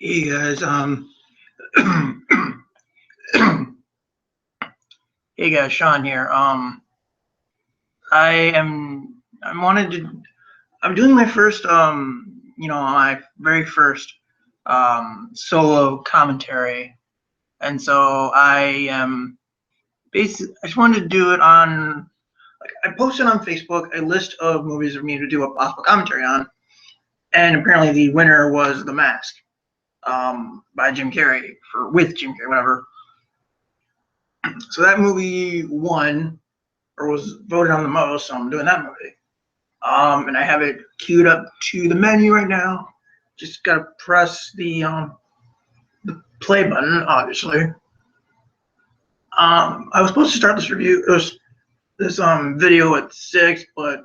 Hey guys, hey guys, Sean here. I am, I wanted to, I'm doing my first, my very first, solo commentary, and so I am basically, I just wanted to do it on, like, I posted on Facebook a list of movies for me to do a possible commentary on, and apparently the winner was The Mask, by Jim Carrey, with Jim Carrey, whatever. So that movie won, or was voted on the most, so I'm doing that movie. And I have it queued up to the menu right now. Just gotta press the play button, obviously. I was supposed to start this video at 6, but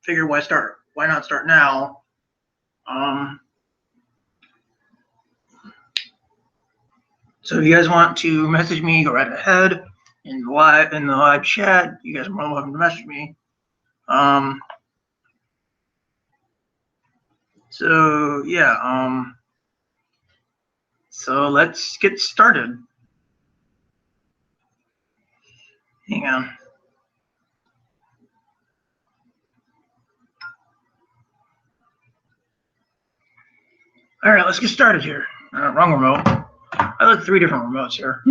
figured why not start now? So if you guys want to message me, go right ahead. In the live chat, you guys are more than welcome to message me. So yeah, so let's get started. Hang on. All right, let's get started here. Wrong remote. I have 3 different remotes here.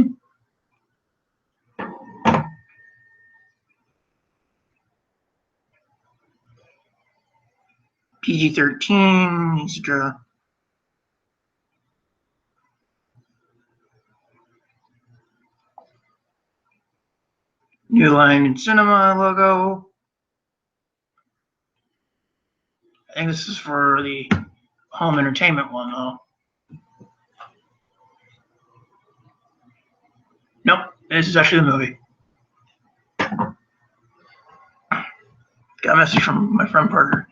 PG-13 needs to draw. New Line in Cinema logo. I think this is for the home entertainment one, though. Nope, this is actually the movie. Got a message from my friend Parker.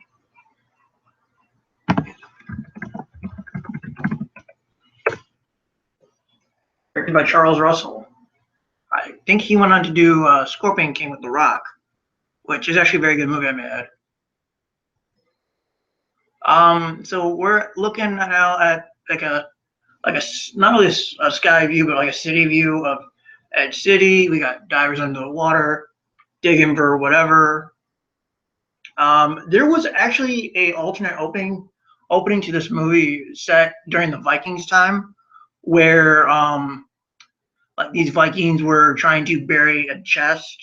Directed by Charles Russell. I think he went on to do Scorpion King with The Rock, which is actually a very good movie, I may add. So we're looking now at like a not really a sky view, but like a city view of Edge City. We got divers under the water, digging for whatever. There was actually a alternate opening to this movie set during the Vikings time, where like these Vikings were trying to bury a chest,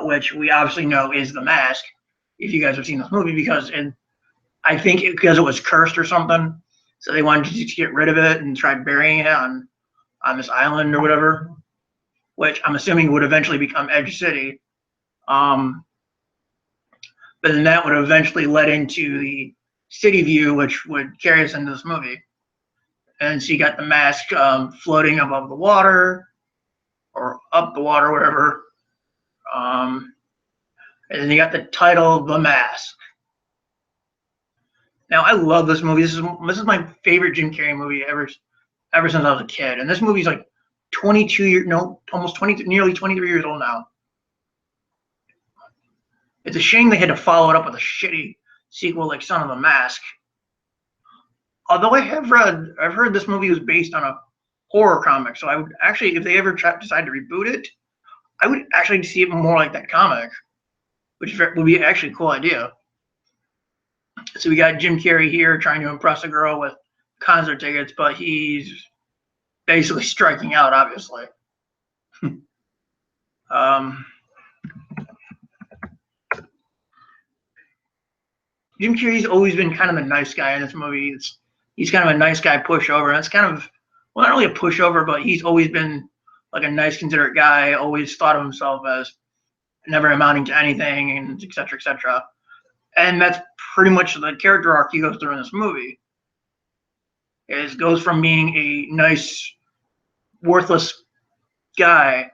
which we obviously know is the Mask. If you guys have seen this movie, I think because it was cursed or something, so they wanted to just get rid of it and try burying it on this island or whatever, which I'm assuming would eventually become Edge City. But then that would eventually lead into the city view, which would carry us into this movie. And so you got the Mask floating above the water, or up the water, whatever. And then you got the title, The Mask. Now I love this movie. This is my favorite Jim Carrey movie ever since I was a kid. And this movie's like 22 years, no, almost 20, nearly 23 years old now. It's a shame they had to follow it up with a shitty sequel like Son of the Mask. Although I've heard this movie was based on a horror comic, so I would actually, if they ever decide to reboot it, I would actually see it more like that comic, which would be actually a cool idea. So we got Jim Carrey here trying to impress a girl with concert tickets, but he's basically striking out, obviously. Jim Carrey's always been kind of the nice guy in this movie. He's kind of a nice guy pushover. And it's kind of, well, not really a pushover, but he's always been like a nice, considerate guy, always thought of himself as never amounting to anything, and et cetera, et cetera. And that's pretty much the character arc he goes through in this movie. It goes from being a nice, worthless guy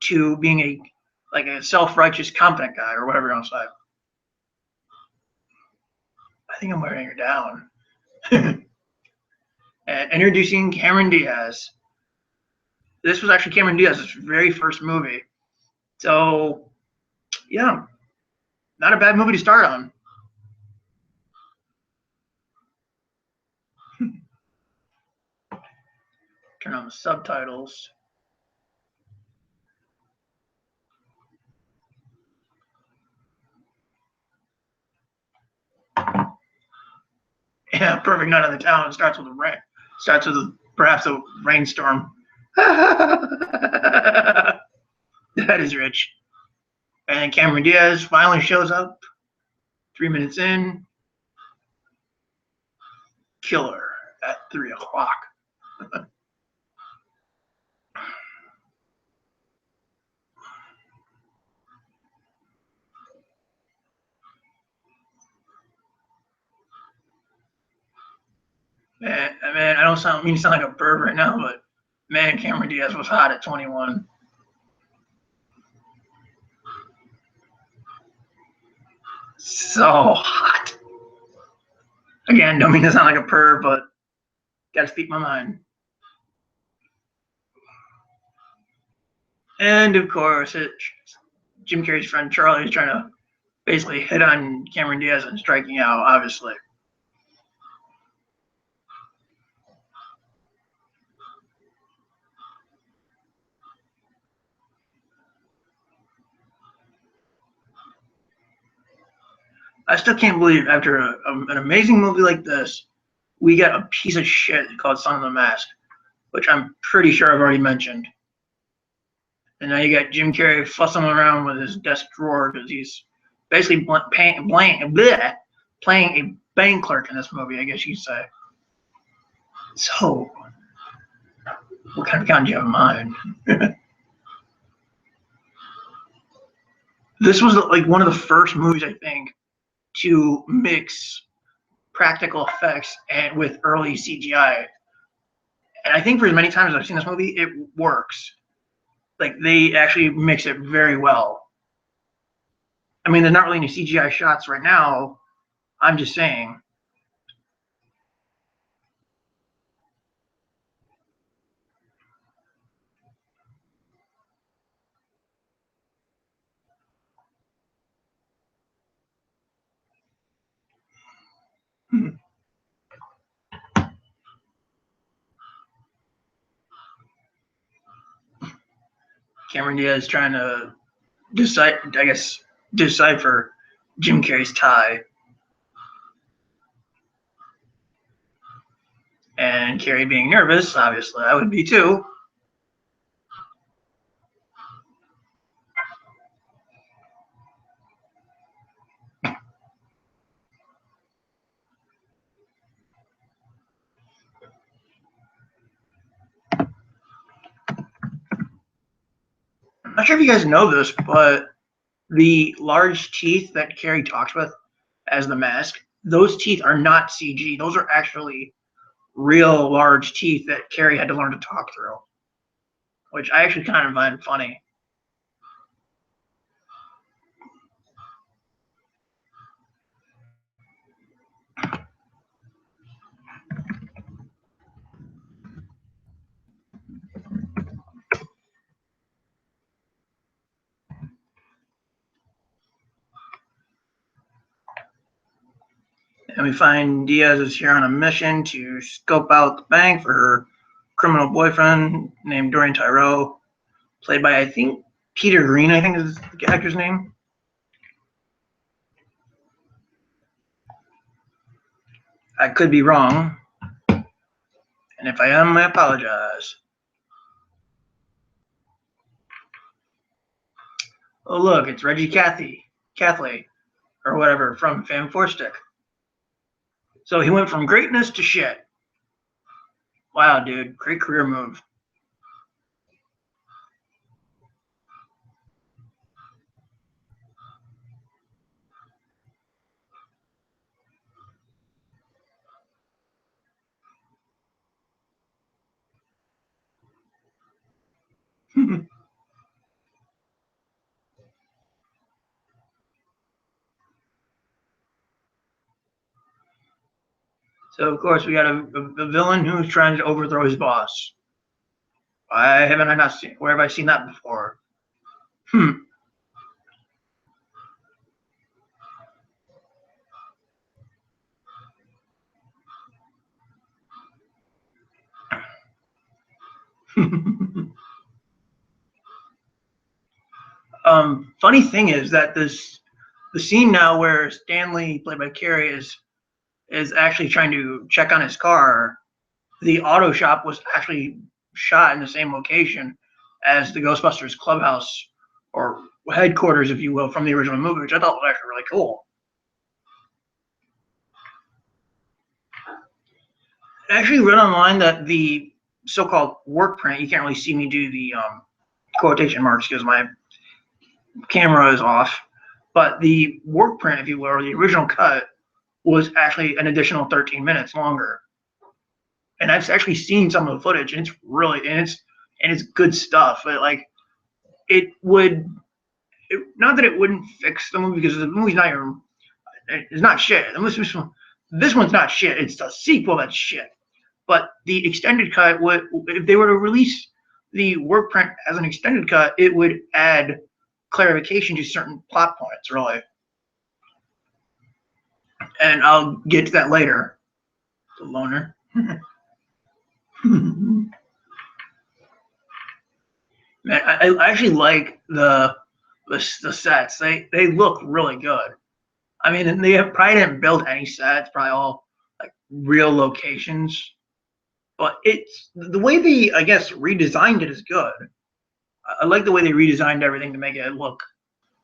to being a self-righteous, confident guy, or whatever you want to say. I think I'm wearing her down. And introducing Cameron Diaz. This was actually Cameron Diaz's very first movie. So, yeah, not a bad movie to start on. Turn on the subtitles. Yeah, perfect night on the town. Starts with a rain. Starts with perhaps a rainstorm. That is rich. And then Cameron Diaz finally shows up. 3 minutes in. Killer at 3:00. Man, I don't mean to sound like a bird right now, but man, Cameron Diaz was hot at 21. So hot. Again, don't mean to sound like a perv, but gotta speak my mind. And of course, Jim Carrey's friend Charlie is trying to basically hit on Cameron Diaz and striking out, obviously. I still can't believe after an amazing movie like this, we got a piece of shit called Son of the Mask, which I'm pretty sure I've already mentioned. And now you got Jim Carrey fussing around with his desk drawer because he's basically playing a bank clerk in this movie, I guess you'd say. So, what kind of account do you have in mind? This was like one of the first movies, I think, to mix practical effects and with early CGI. And I think for as many times as I've seen this movie, it works. Like they actually mix it very well. I mean, there's not really any CGI shots right now. I'm just saying. Cameron Diaz trying to decipher Jim Carrey's tie, and Carrey being nervous. Obviously, I would be too. I'm not sure if you guys know this, but the large teeth that Carrey talks with as the mask, those teeth are not CG. Those are actually real large teeth that Carrey had to learn to talk through, which I actually kind of find funny. And we find Diaz is here on a mission to scope out the bank for her criminal boyfriend named Dorian Tyrell, played by, I think, Peter Green, I think is the actor's name. I could be wrong. And if I am, I apologize. Oh, look, it's Reggie Cathey, or whatever, from Fan Four Stick. So he went from greatness to shit. Wow, dude, great career move. So of course we got a villain who's trying to overthrow his boss. I not seen? Where have I seen that before? Hmm. Funny thing is that the scene now where Stanley, played by Carrey, is actually trying to check on his car. The auto shop was actually shot in the same location as the Ghostbusters clubhouse or headquarters, if you will, from the original movie, which I thought was actually really cool. I actually read online that the so-called work print, you can't really see me do the quotation marks because my camera is off, but the work print, if you will, or the original cut, was actually an additional 13 minutes longer. And I've actually seen some of the footage, and it's really and it's good stuff. But like, it would, not that it wouldn't fix the movie because the movie's not even, it's not shit. This one's not shit. It's the sequel that's shit. But the extended cut would, if they were to release the work print as an extended cut, it would add clarification to certain plot points, really. And I'll get to that later. The loner. Man, I actually like the sets. They look really good. I mean, they probably didn't build any sets. Probably all like real locations. But it's the way they, I guess, redesigned it is good. I like the way they redesigned everything to make it look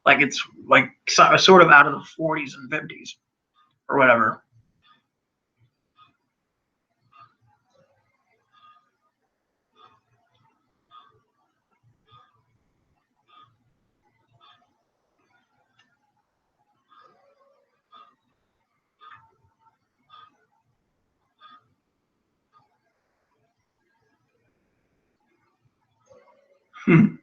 like it's like sort of out of the 40s and 50s or whatever. Hmm.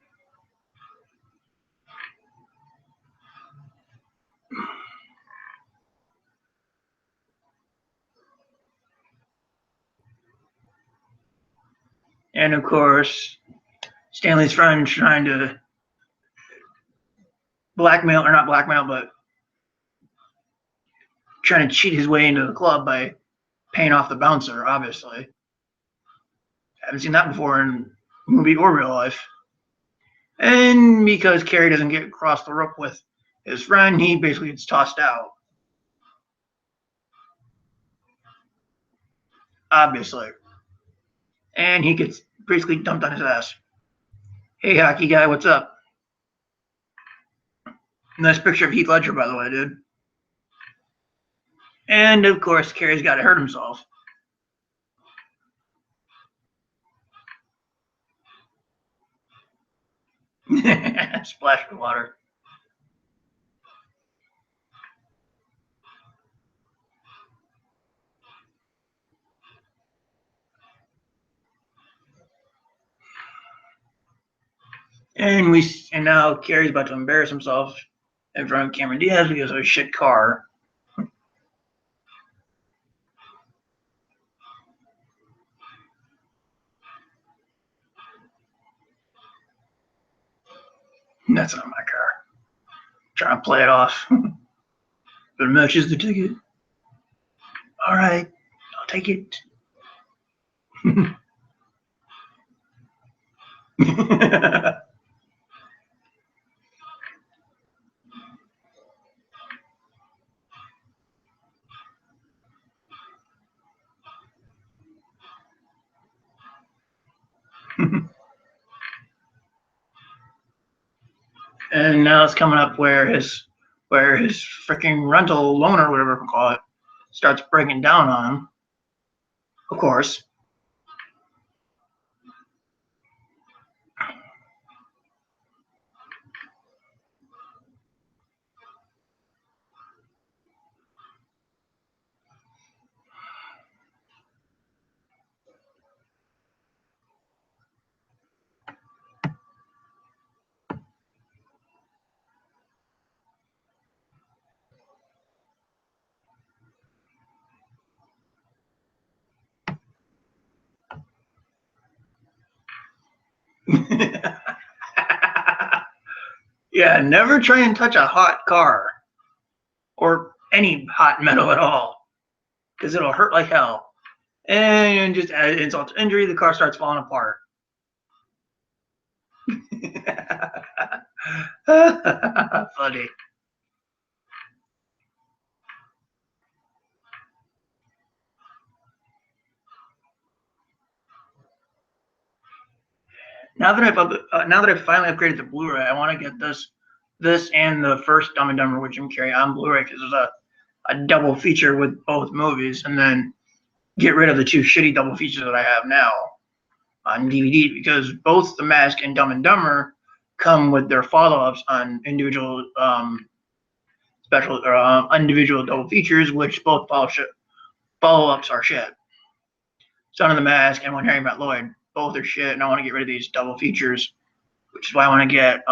And of course, Stanley's friend trying to blackmail, or not blackmail, but trying to cheat his way into the club by paying off the bouncer, obviously. Haven't seen that before in movie or real life. And because Carrey doesn't get across the rope with his friend, he basically gets tossed out. Obviously. And he gets basically dumped on his ass. Hey, hockey guy, what's up? Nice picture of Heath Ledger, by the way, dude. And of course, Carrey's got to hurt himself. Splash of water. And now Carrey's about to embarrass himself in front of Cameron Diaz because of a shit car. That's not my car. Trying to play it off. But much is the ticket. All right, I'll take it. And now it's coming up where his freaking rental loan or whatever we call it starts breaking down on him. Of course. Yeah, never try and touch a hot car or any hot metal at all because it'll hurt like hell. And just add insult to injury, the car starts falling apart. Funny. Now that I've finally upgraded to Blu-ray, I want to get this and the first Dumb and Dumber with Jim Carrey on Blu-ray because there's a double feature with both movies, and then get rid of the two shitty double features that I have now on DVD because both The Mask and Dumb and Dumber come with their follow-ups on individual special or individual double features, which both follow-ups are shit. Son of the Mask and When Harry Met Lloyd both are shit, and I want to get rid of these double features, which is why I want to get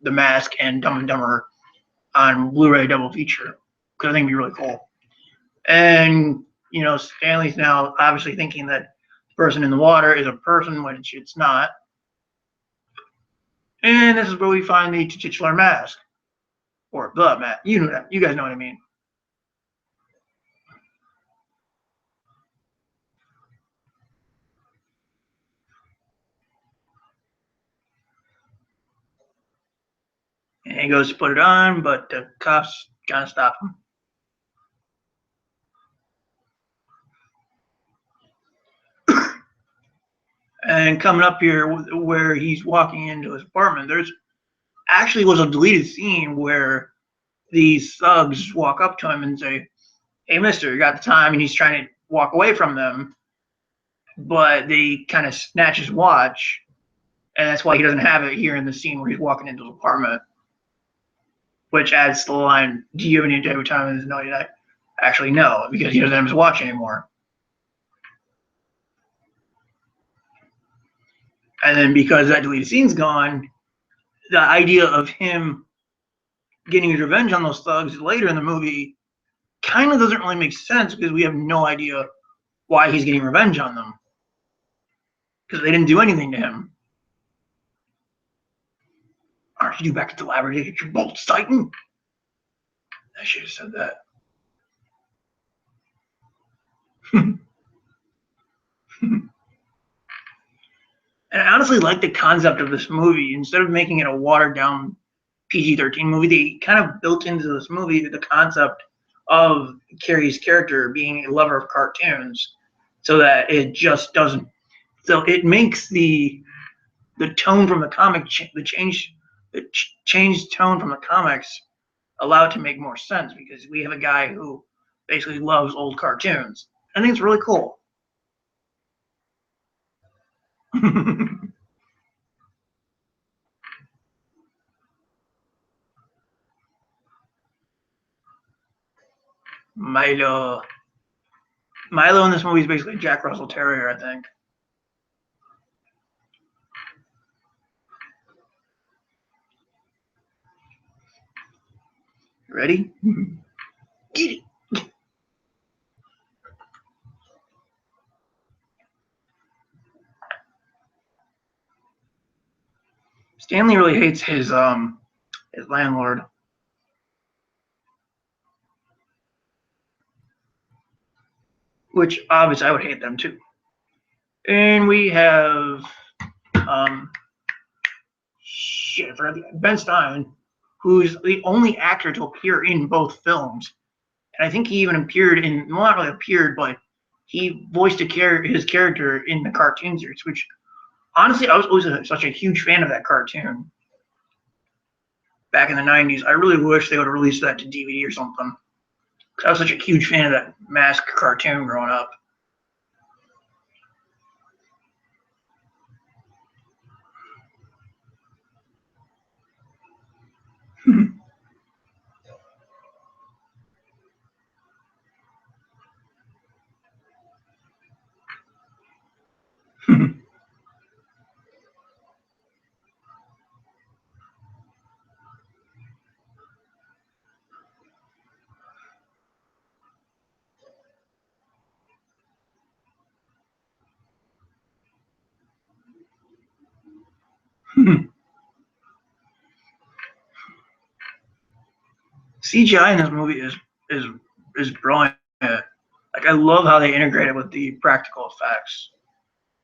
The Mask and Dumb and Dumber on Blu-ray double feature because I think it'd be really cool. And Stanley's now obviously thinking that the person in the water is a person, which it's not. And this is where we find the titular mask, or the mask. You know that. You guys know what I mean. And he goes to put it on, but the cops kind of stop him. And coming up here where he's walking into his apartment, there's actually was a deleted scene where these thugs walk up to him and say, "Hey, mister, you got the time?" And he's trying to walk away from them, but they kind of snatch his watch, and that's why he doesn't have it here in the scene where he's walking into his apartment, which adds to the line, "Do you have any day time?" And no, you actually no, because he doesn't have his watch anymore. And then because that deleted scene's gone, the idea of him getting his revenge on those thugs later in the movie kind of doesn't really make sense because we have no idea why he's getting revenge on them because they didn't do anything to him. Aren't you back at the laboratory to get your bolts tightened? I should have said that. And I honestly like the concept of this movie. Instead of making it a watered down PG-13 movie, they kind of built into this movie the concept of Carrey's character being a lover of cartoons, so that it just doesn't. So it makes the tone from the comic, the changed tone from the comics, allow it to make more sense because we have a guy who basically loves old cartoons. I think it's really cool. Milo. Milo in this movie is basically Jack Russell Terrier, I think. Ready? Get it. Stanley really hates his landlord. Which obviously I would hate them too. And we have shit, I forgot Ben Stein, who's the only actor to appear in both films. And I think he even appeared in, well, not really appeared, but he voiced his character in the cartoon series, which honestly, I was always such a huge fan of that cartoon back in the 90s. I really wish they would have released that to DVD or something. Because I was such a huge fan of that Mask cartoon growing up. CGI in this movie is brilliant. Like I love how they integrate it with the practical effects.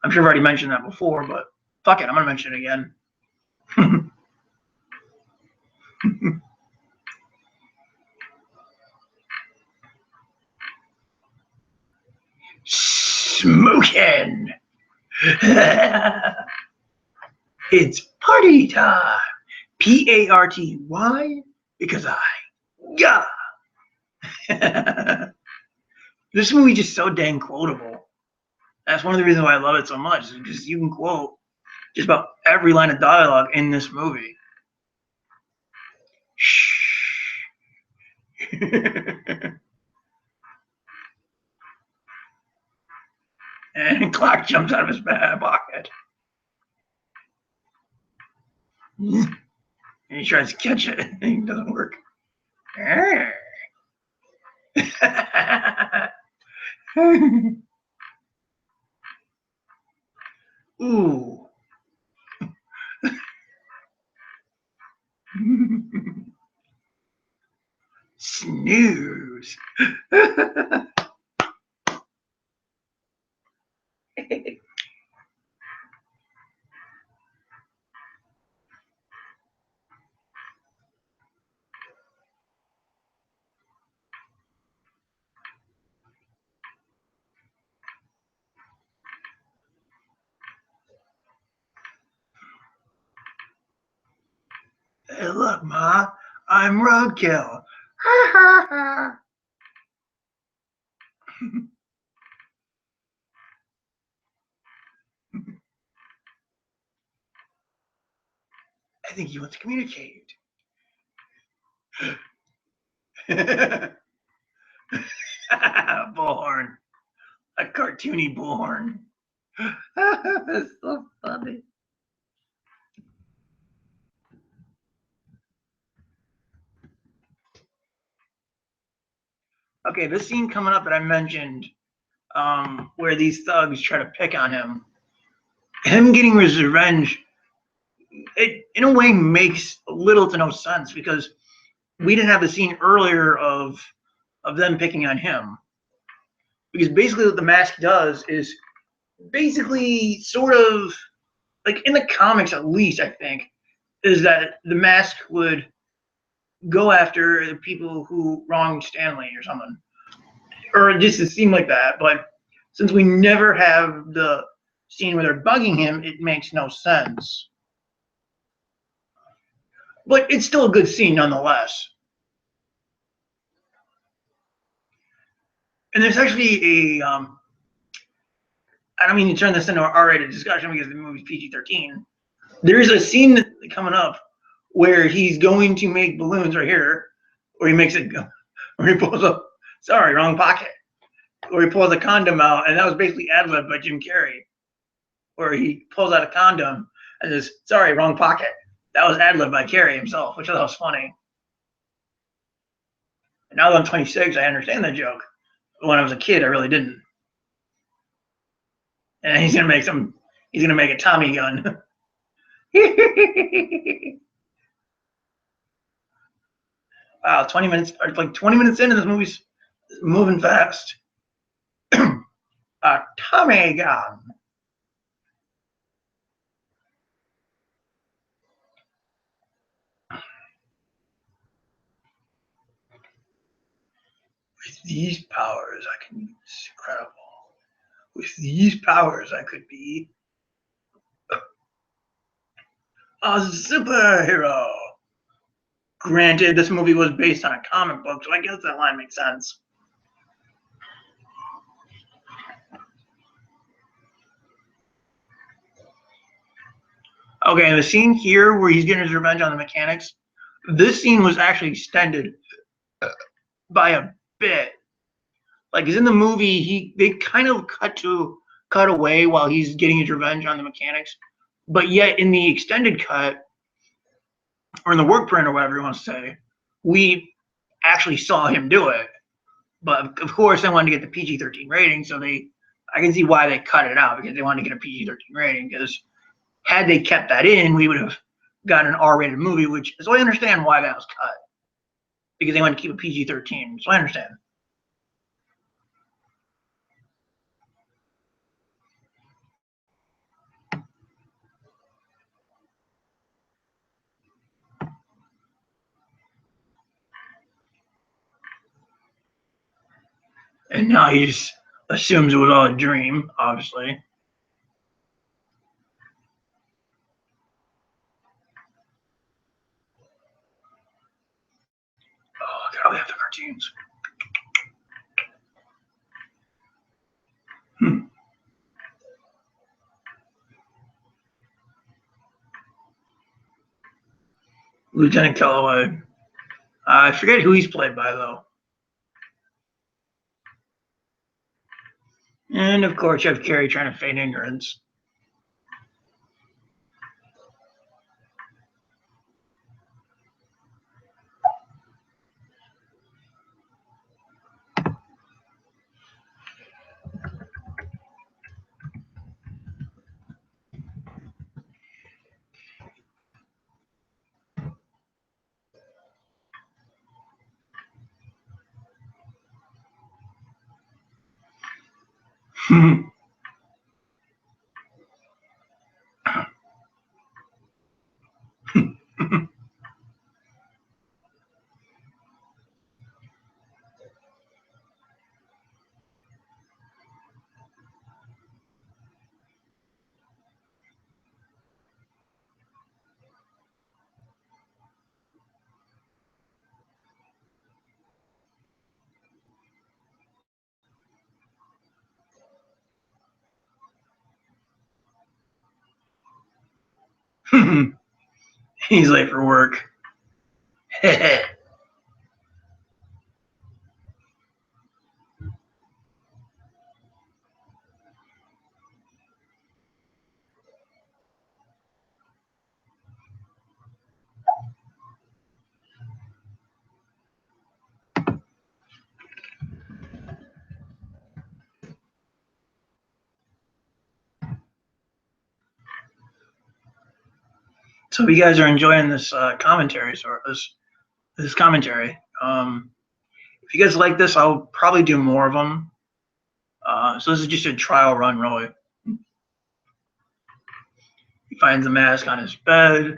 I'm sure I've already mentioned that before, but fuck it, I'm gonna mention it again. Smoking. It's party time. Party, because I got. This movie just so dang quotable. That's one of the reasons why I love it so much. Is because you can quote just about every line of dialogue in this movie. Shh. And Clark jumps out of his pocket. And he tries to catch it, and it doesn't work. Ooh. Snooze. Hey, look, Ma, I'm roadkill. I think he wants to communicate. Bullhorn. A cartoony bullhorn. That's so funny. Okay, this scene coming up that I mentioned, where these thugs try to pick on him getting his revenge, it in a way makes little to no sense because we didn't have the scene earlier of them picking on him. Because basically what the mask does is basically sort of like in the comics at least I think is that the mask would go after the people who wronged Stanley or something, or just it seemed like that. But since we never have the scene where they're bugging him, it makes no sense. But it's still a good scene nonetheless. And there's actually a I don't mean to turn this into an R-rated discussion because the movie's PG-13. There's a scene coming up where he's going to make balloons right here, where he makes it, where he pulls up, sorry, wrong pocket, where he pulls a condom out, and that was basically ad-libbed by Jim Carrey, where he pulls out a condom and says, sorry, wrong pocket. That was ad-libbed by Carrey himself, which I thought was funny. And now that I'm 26, I understand that joke. But when I was a kid, I really didn't. And he's gonna make a Tommy gun. Wow, 20 minutes, or like 20 minutes into this movie's moving fast. A Tommy gun. With these powers, I can. It's incredible. With these powers, I could be a superhero. Granted, this movie was based on a comic book, so I guess that line makes sense. Okay, the scene here where he's getting his revenge on the mechanics, this scene was actually extended by a bit. Like, in the movie, they kind of cut away while he's getting his revenge on the mechanics, but yet in the extended cut, or in the work print or whatever you want to say, we actually saw him do it. But of course, they wanted to get the PG-13 rating, so I can see why they cut it out because they wanted to get a PG-13 rating. Because had they kept that in, we would have got an R-rated movie. So I understand why that was cut because they wanted to keep a PG-13. So I understand. And now he just assumes it was all a dream, obviously. Oh, God, we have the cartoons. Lieutenant Calloway. I forget who he's played by, though. And, of course, you have Carrey trying to feign ignorance. He's late for work. So you guys are enjoying this commentary, or this commentary. If you guys like this, I'll probably do more of them. So this is just a trial run, really. He finds the mask on his bed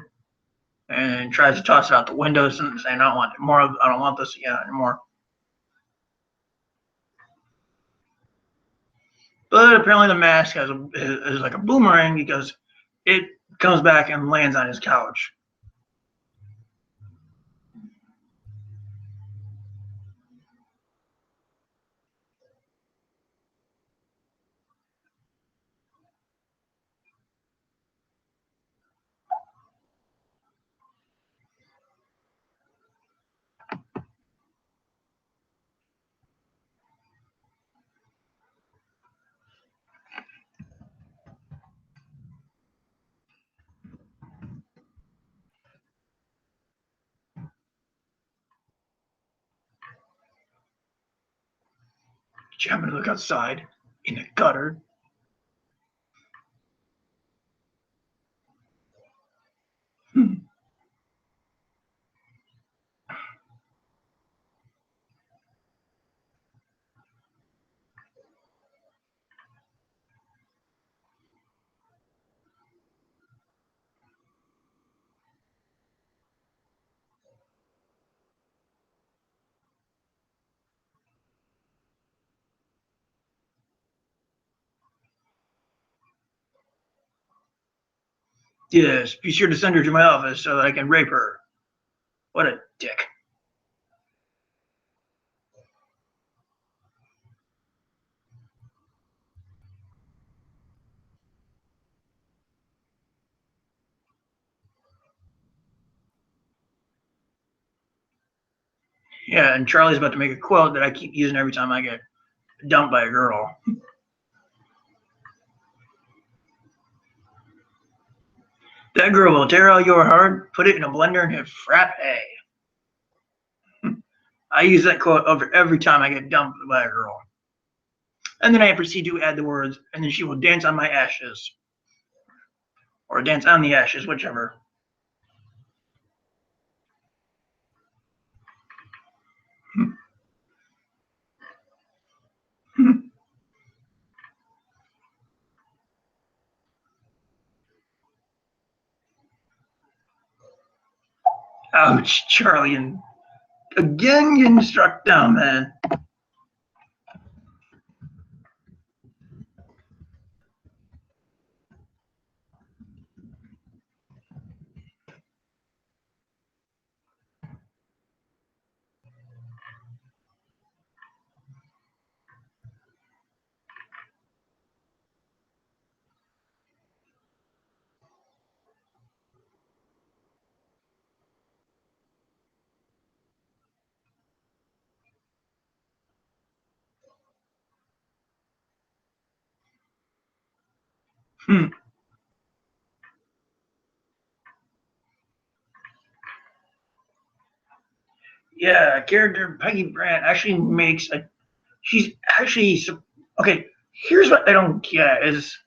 and tries to toss it out the window, saying, "I don't want more. I don't want this again anymore." But apparently, the mask is like a boomerang because it comes back and lands on his couch. She happened to look outside in the gutter. Yes, be sure to send her to my office so that I can rape her. What a dick. Yeah, and Charlie's about to make a quote that I keep using every time I get dumped by a girl. That girl will tear out your heart, put it in a blender, and hit frappe. I use that quote over every time I get dumped by a girl. And then I proceed to add the words, and then she will dance on my ashes. Or dance on the ashes, whichever. Ouch, Charlie, and again getting struck down, man. Hmm. Yeah, character Peggy Brandt actually makes a. She's actually okay. Here's what I don't get is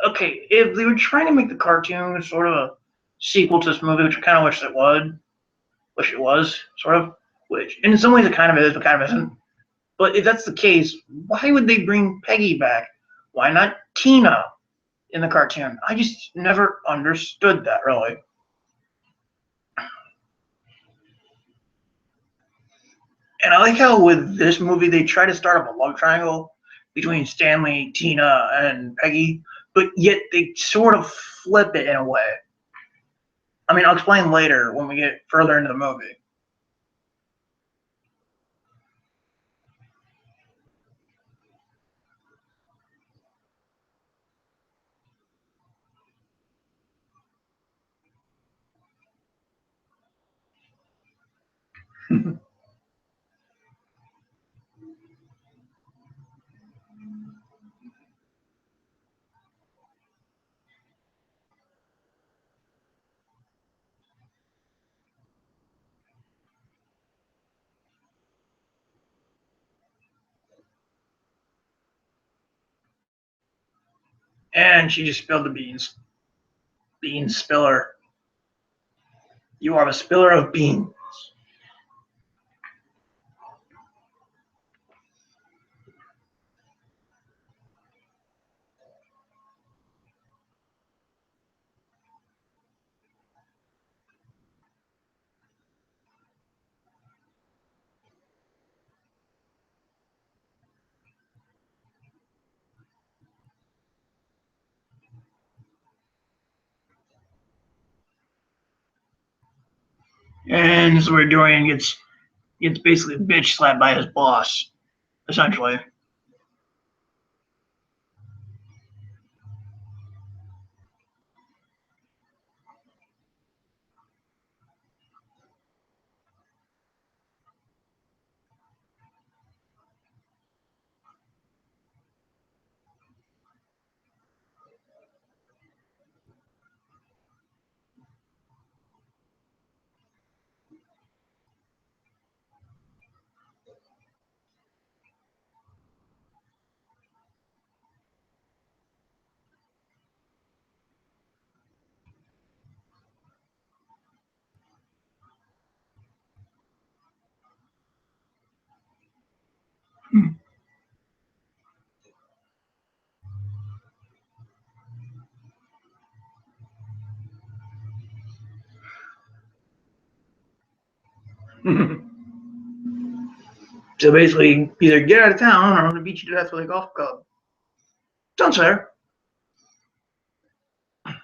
okay if they were trying to make the cartoon sort of a sequel to this movie, which I kind of wish it was sort of, which in some ways it kind of is, but kind of isn't. But if that's the case, why would they bring Peggy back? Why not Tina in the cartoon? I just never understood that really. And I like how with this movie they try to start up a love triangle between Stanley, Tina, and Peggy, but yet they sort of flip it in a way. I mean, I'll explain later when we get further into the movie. And she just spilled the beans. Bean spiller. You are a spiller of beans. And so we're doing gets basically bitch slapped by his boss, essentially. So basically, either get out of town or I'm gonna beat you to death with a golf club. Sounds fair. And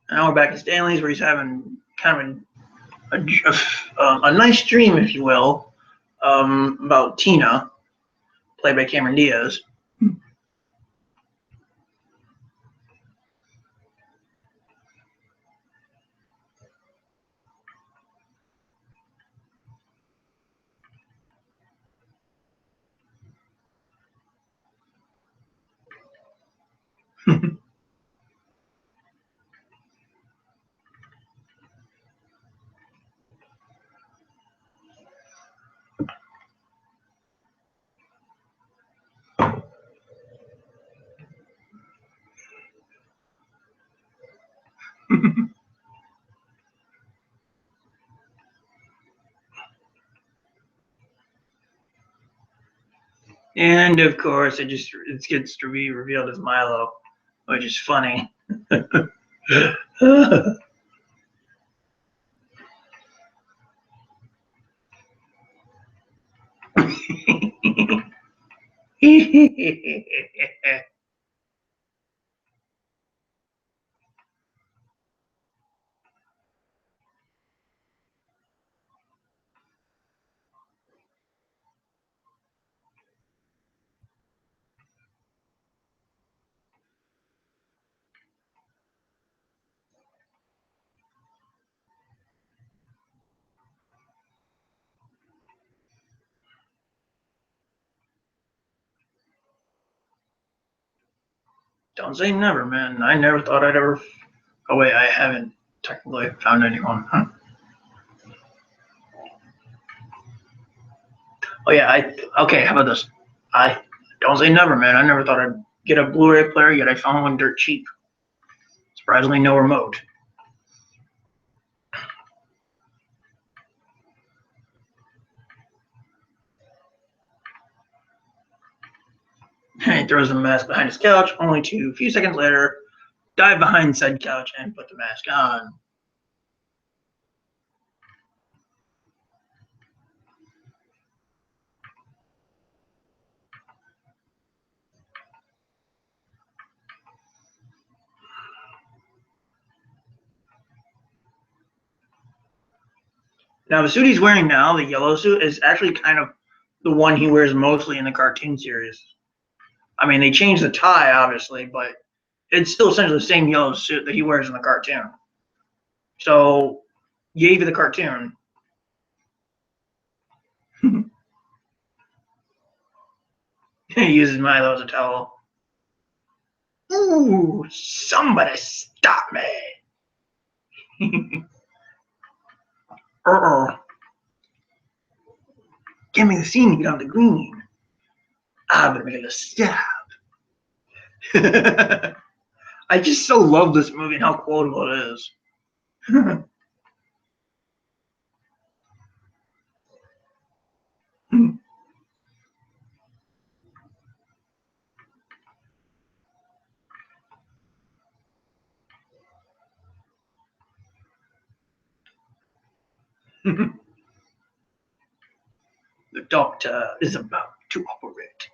now we're back at Stanley's where he's having kind of a nice dream, if you will, about Tina, played by Cameron Diaz. And of course, it gets to be revealed as Milo, which is funny. Don't say never, man. I never thought I'd ever. Oh wait, I haven't technically found anyone. Huh. Oh yeah, okay. How about this? I don't say never, man. I never thought I'd get a Blu-ray player, yet I found one dirt cheap. Surprisingly, no remote. He throws the mask behind his couch, only to a few seconds later dive behind said couch and put the mask on. Now, the suit he's wearing now, the yellow suit, is actually kind of the one he wears mostly in the cartoon series. I mean, they changed the tie, obviously, but it's still essentially the same yellow suit that he wears in the cartoon. So, yay to the cartoon. He uses Milo as a towel. Ooh, somebody stop me. Uh-oh. Give me the scene, get on the green. I'm gonna make a stab. I just so love this movie and how quotable it is. The doctor is about to operate.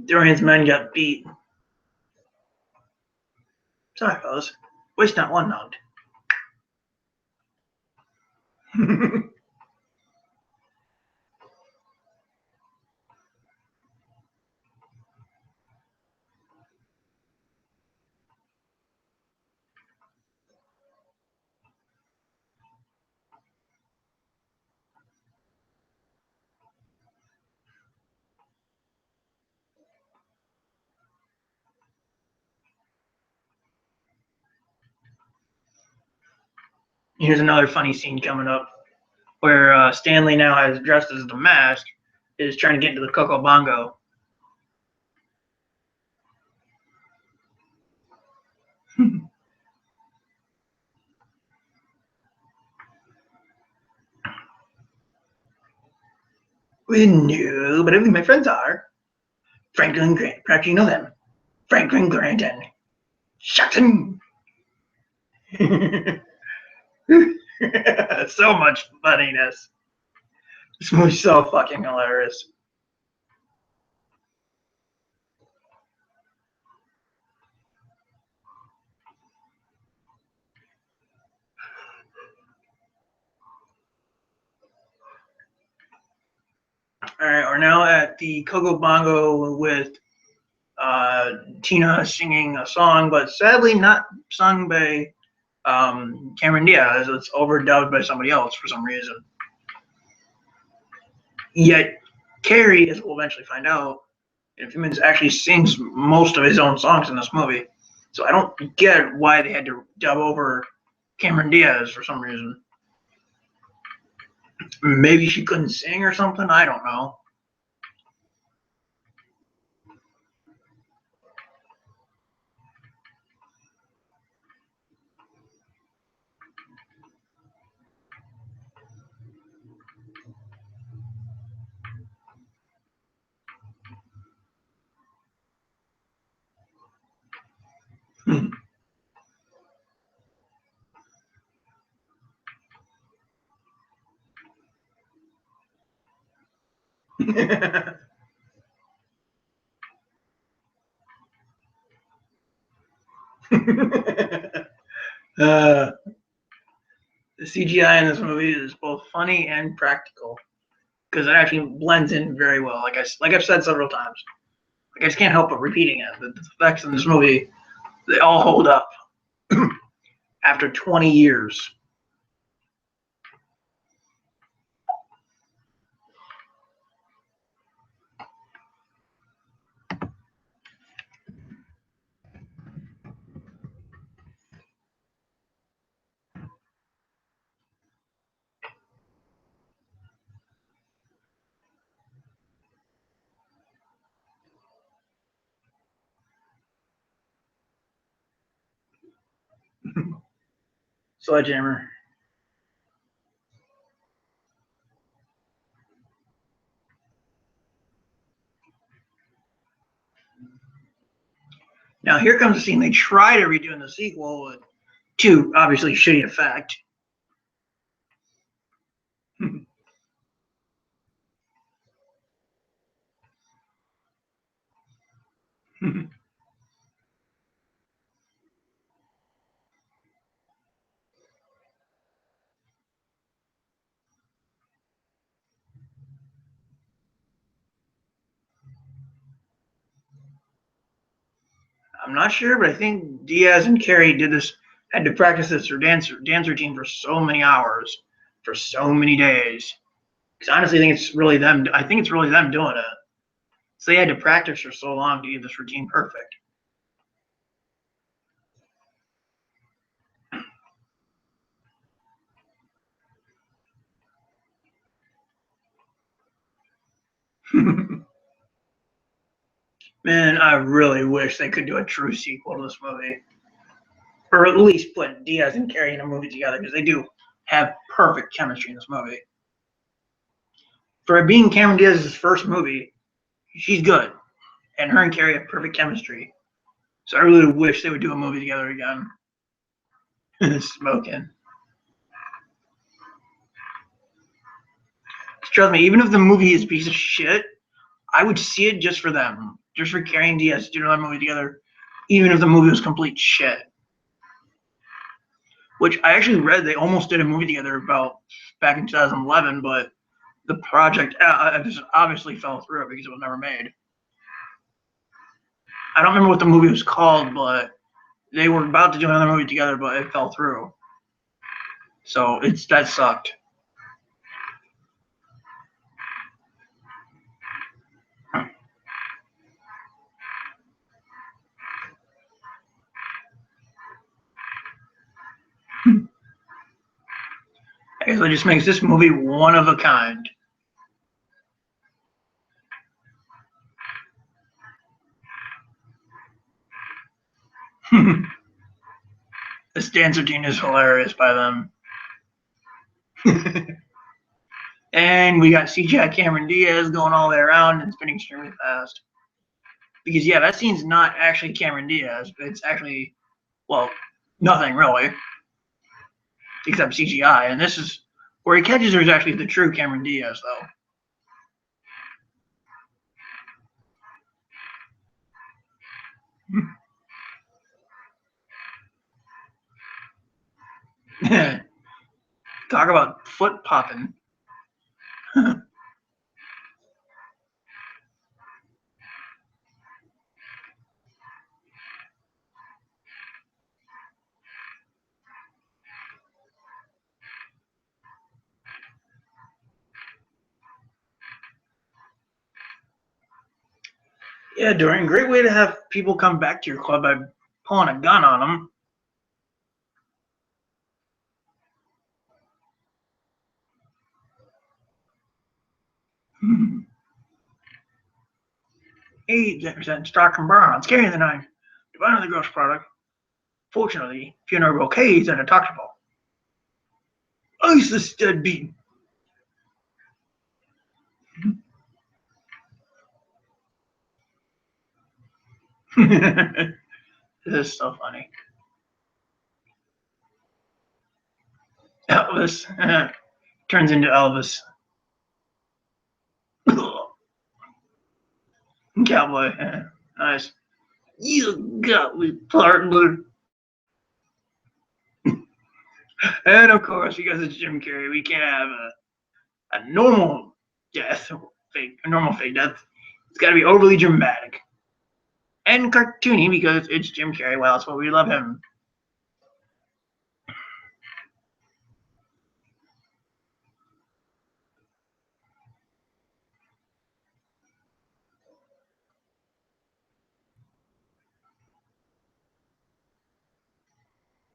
Dorian's men got beat. Sorry, fellas. Waste not one note. Here's another funny scene coming up where Stanley, now has dressed as the Mask, is trying to get into the Coco Bongo. We knew, but I think my friends are. Franklin Grant, perhaps you know them. Franklin Grant and Shelton. So much funniness. This movie's so fucking hilarious. All right, we're now at the Coco Bongo with Tina singing a song, but sadly not sung by Cameron Diaz. It's overdubbed by somebody else for some reason. Yet Carrey, as we'll eventually find out in a few minutes, actually sings most of his own songs in this movie. So I don't get why they had to dub over Cameron Diaz for some reason. Maybe she couldn't sing or something. I don't know. uh, the CGI in this movie is both funny and practical because it actually blends in very well. Like I've said several times, I just can't help but repeating it. The effects in this movie, they all hold up after 20 years. Sledgehammer. Now here comes the scene they try to redo in the sequel to obviously shitty effect. I'm not sure, but I think Diaz and Carrey had to practice this or dance routine for so many hours, for so many days. Because honestly, I think it's really them. I think it's really them doing it. So they had to practice for so long to get this routine perfect. Man, I really wish they could do a true sequel to this movie, or at least put Diaz and Carrey in a movie together because they do have perfect chemistry in this movie. For it being Cameron Diaz's first movie, she's good, and her and Carrey have perfect chemistry. So I really wish they would do a movie together again. Smoking. Trust me, even if the movie is a piece of shit, I would see it just for them, just for Carrey and Diaz to do another movie together, even if the movie was complete shit. Which I actually read they almost did a movie together about back in 2011, but the project obviously fell through because it was never made. I don't remember what the movie was called, but they were about to do another movie together, but it fell through. So that sucked. I guess it just makes this movie one of a kind. This dance routine is hilarious by them. And we got CGI Cameron Diaz going all the way around and spinning extremely fast. Because, yeah, that scene's not actually Cameron Diaz, but it's actually, well, nothing really, except CGI. And this is where he catches her is actually the true Cameron Diaz, though. Talk about foot popping. Yeah, Dorian, great way to have people come back to your club by pulling a gun on them. 8% stock and bonds, carrying the knife, dividing the gross product. Fortunately, funeral bouquets and a toxical. Ice the stud beat. This is so funny. Elvis turns into Elvis. Cowboy. Nice. You got me, partner. And of course, because it's Jim Carrey, we can't have a normal death, a normal fake death. It's got to be overly dramatic. and cartoony because it's Jim Carrey. Well, that's why we love him.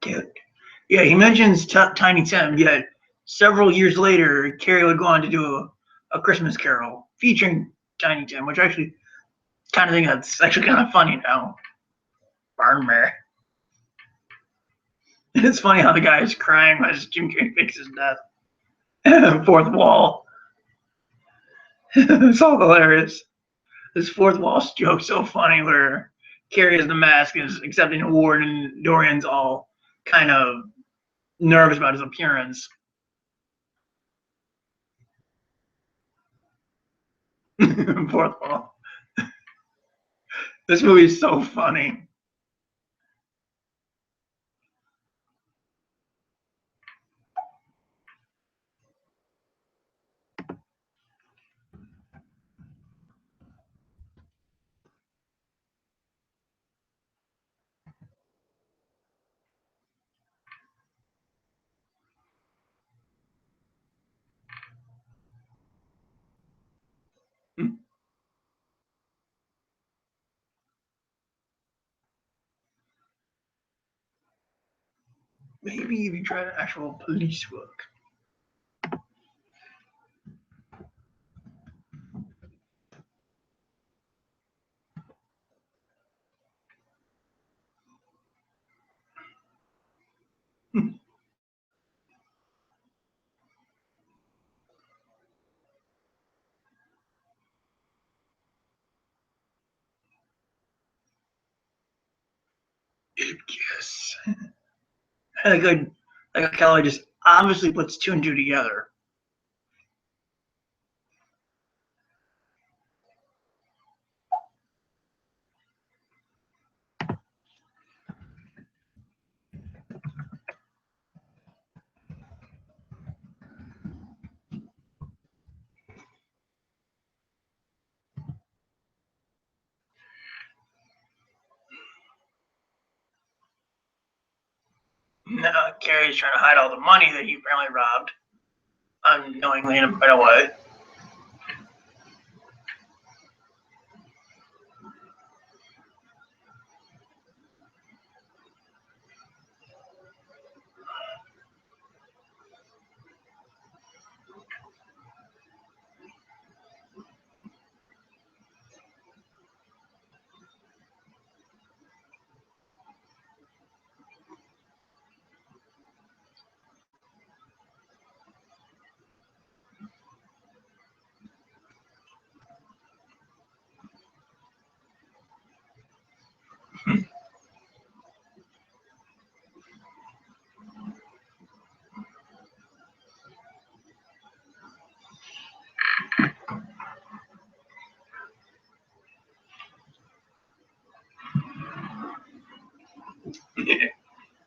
Dude. Yeah, he mentions Tiny Tim, yet several years later, Carrey would go on to do a Christmas Carol featuring Tiny Tim, which I actually kind of think that's actually kind of funny now. Barn Bear. It's funny how the guy is crying as Jim Carrey fakes his death. Fourth wall. It's all hilarious. This fourth wall joke's so funny where Carrey is the mask is accepting an award and Dorian's all kind of nervous about his appearance. Fourth wall. This movie is so funny. Maybe if you try to actual police work. Ipkiss. Like Kelly just obviously puts two and two together. Now Carrie's trying to hide all the money that he apparently robbed unknowingly in a better way.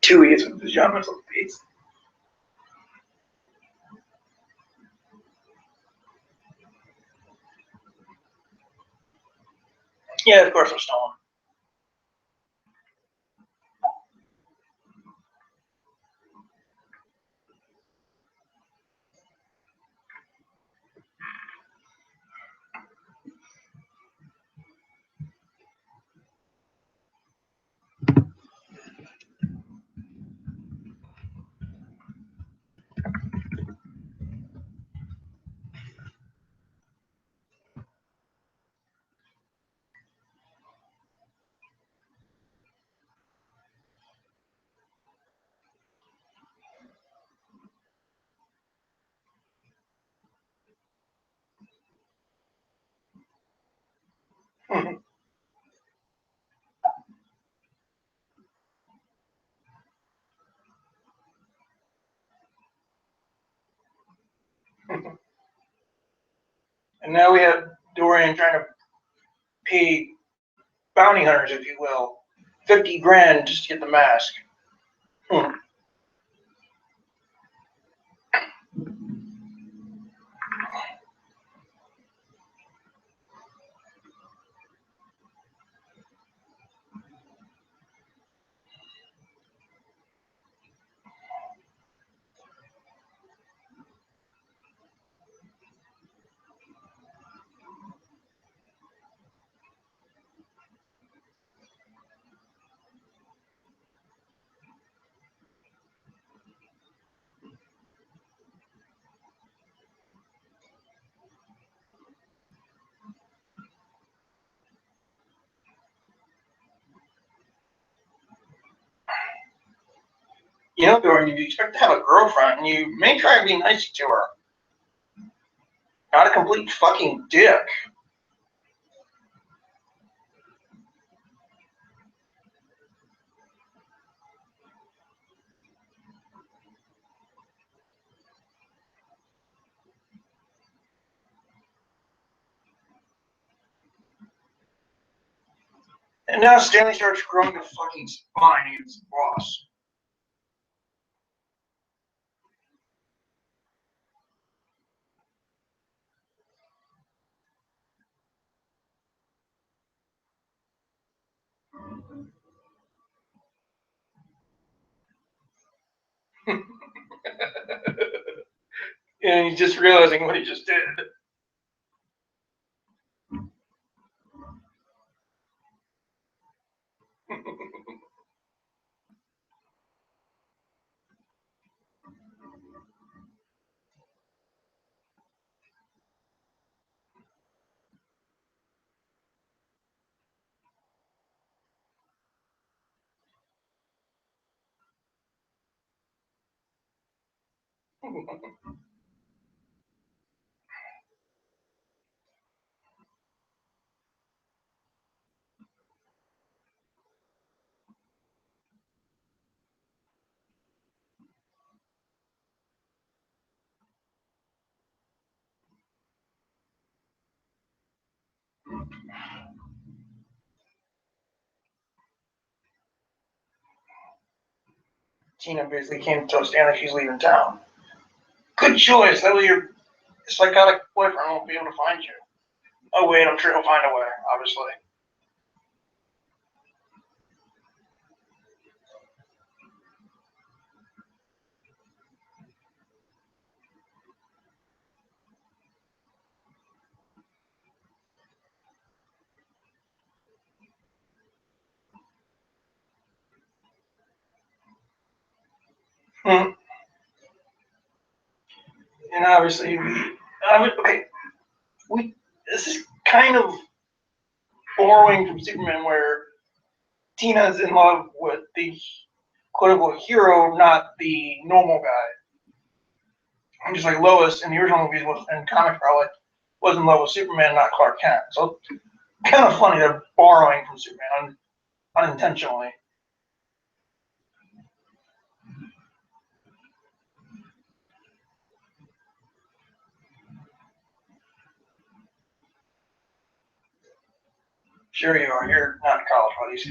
Two idiots with pajamas on the face. Yeah, of course, we're stolen. And now we have Dorian trying to pay bounty hunters, if you will, 50 grand just to get the mask. You know, Dorian, you expect to have a girlfriend, and you may try and be nice to her. Not a complete fucking dick. And now Stanley starts growing a fucking spine. He's the boss. And he's just realizing what he just did. Tina basically came to tell Stanley she's leaving town. Good choice. That way your psychotic boyfriend won't be able to find you. Oh wait, I'm sure he'll find a way, obviously. Hmm. And obviously, okay, this is kind of borrowing from Superman, where Tina's in love with the quote-unquote hero, not the normal guy. And just like Lois in the original movies and comics probably was in love with Superman, not Clark Kent. So kind of funny they're borrowing from Superman unintentionally. Sure you are. You're not in college, buddies.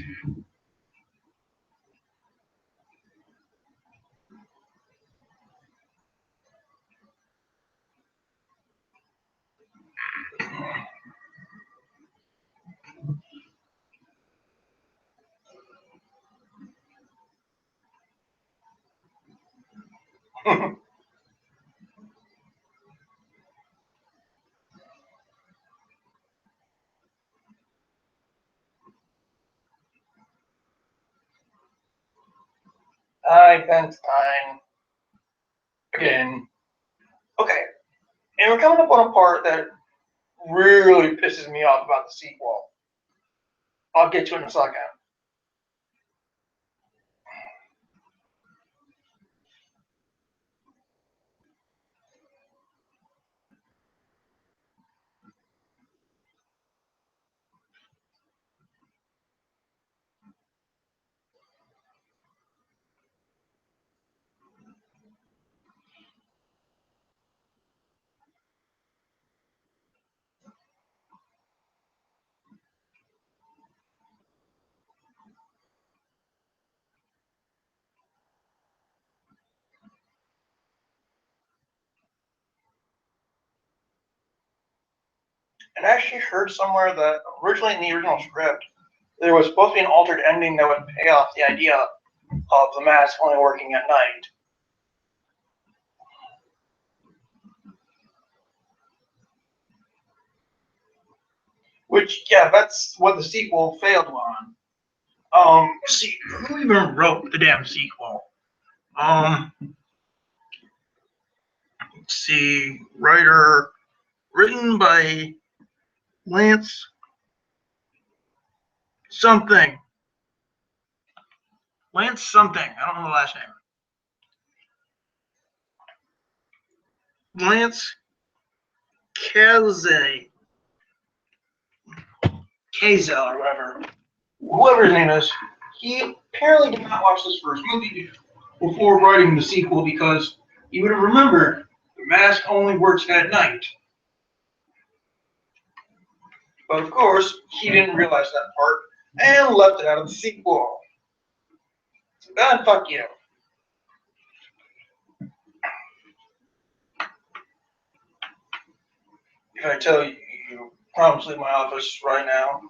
Hi, Benstein. Again. Okay, and we're coming up on a part that really pisses me off about the sequel. I'll get to it in a second. And I actually heard somewhere that originally in the original script, there was supposed to be an altered ending that would pay off the idea of the mask only working at night. Which, yeah, that's what the sequel failed on. See, who even wrote the damn sequel? Let's see, writer, written by Lance something. Lance something. I don't know the last name. Lance Kazel or whatever, whoever his name is, he apparently did not watch this first movie before writing the sequel because you would have remembered the mask only works at night. But of course, he didn't realize that part and left it out of the sequel. So God, fuck you. If I tell you, you promise to leave my office right now.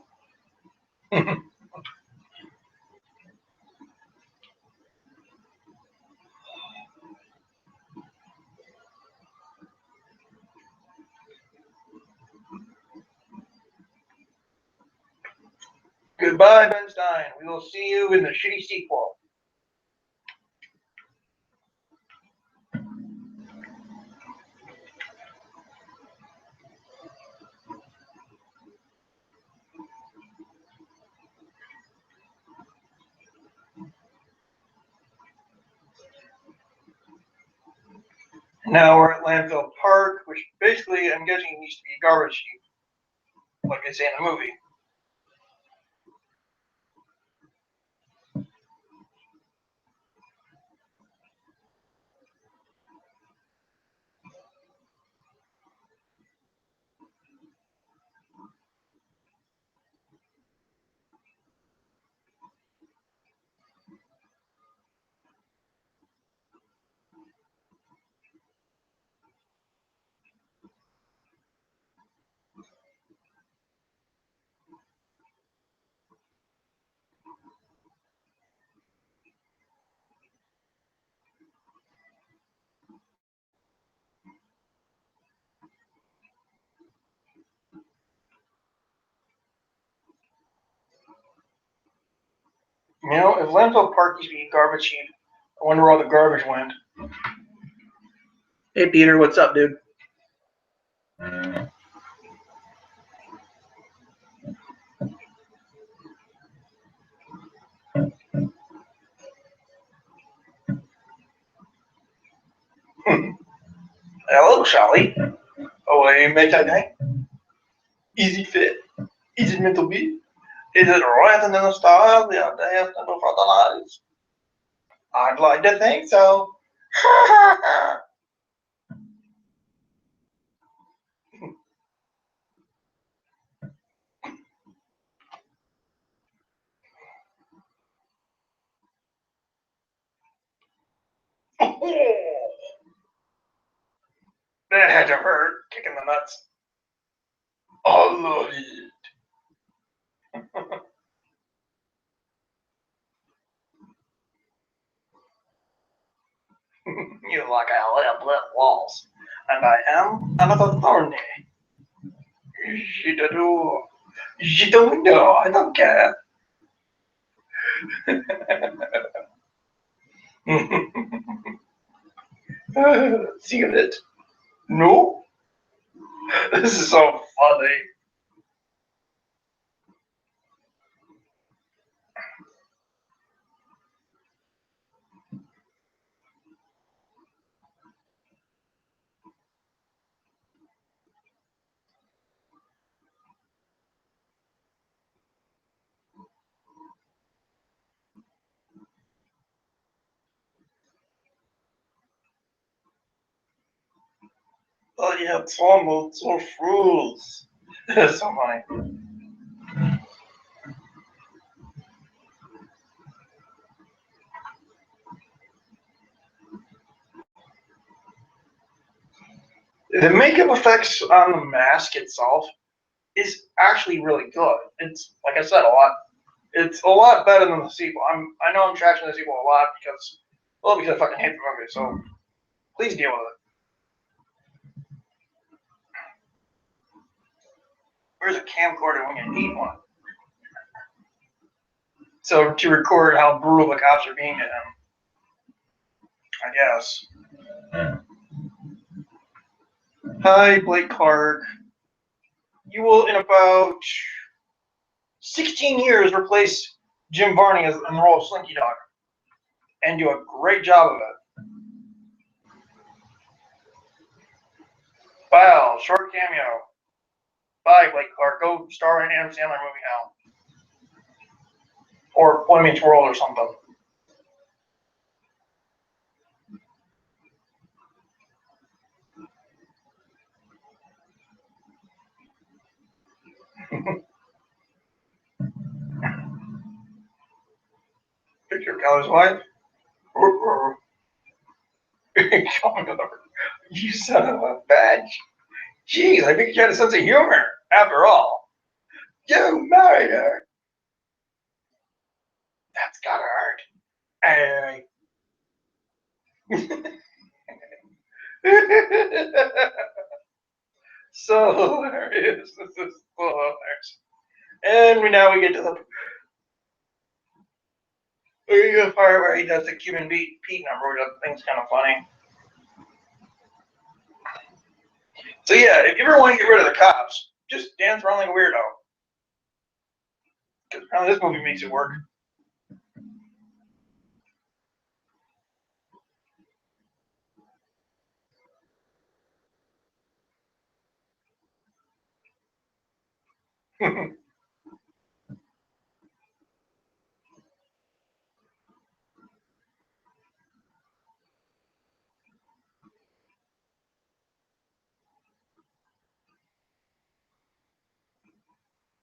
Goodbye, Ben Stein. We will see you in the shitty sequel. Now we're at Landfill Park, which basically I'm guessing needs to be a garbage heap, like they say in the movie. You know, if Landfill Park used to be a garbage heap, I wonder where all the garbage went. Hey, Peter, what's up, dude? Hello, Sally. Oh, you make that day? Easy fit, easy mental beat. Is it written in the style? The dance and for the lives? I'd like to think so. That had to hurt, kicking the nuts. I love it. You like our lit walls, and I am another thorny. You don't know, I don't care. See it? No? This is so funny. Oh yeah, Tom, so rules. That's so funny. The makeup effects on the mask itself is actually really good. It's like I said, it's a lot better than the sequel. I know I'm trashing the sequel a lot because I fucking hate the movie. So please deal with it. Where's a camcorder when you need one? So to record how brutal the cops are being to him, I guess. Hi, Blake Clark. You will, in about 16 years, replace Jim Varney in the role of Slinky Dog, and do a great job of it. Wow, short cameo. Bye, Blake Clark. Go star in an Adam Sandler movie now. Or Boy Meets World or something. Picture of Kelly's wife. You son of a bitch. Jeez, I think you had a sense of humor, after all. You married her. That's gotta hurt. So hilarious. This is so hilarious. And we get to the part where he does the Cuban Pete number, which I think is kind of funny. So yeah, if you ever want to get rid of the cops, just dance around like a weirdo. Because apparently this movie makes it work.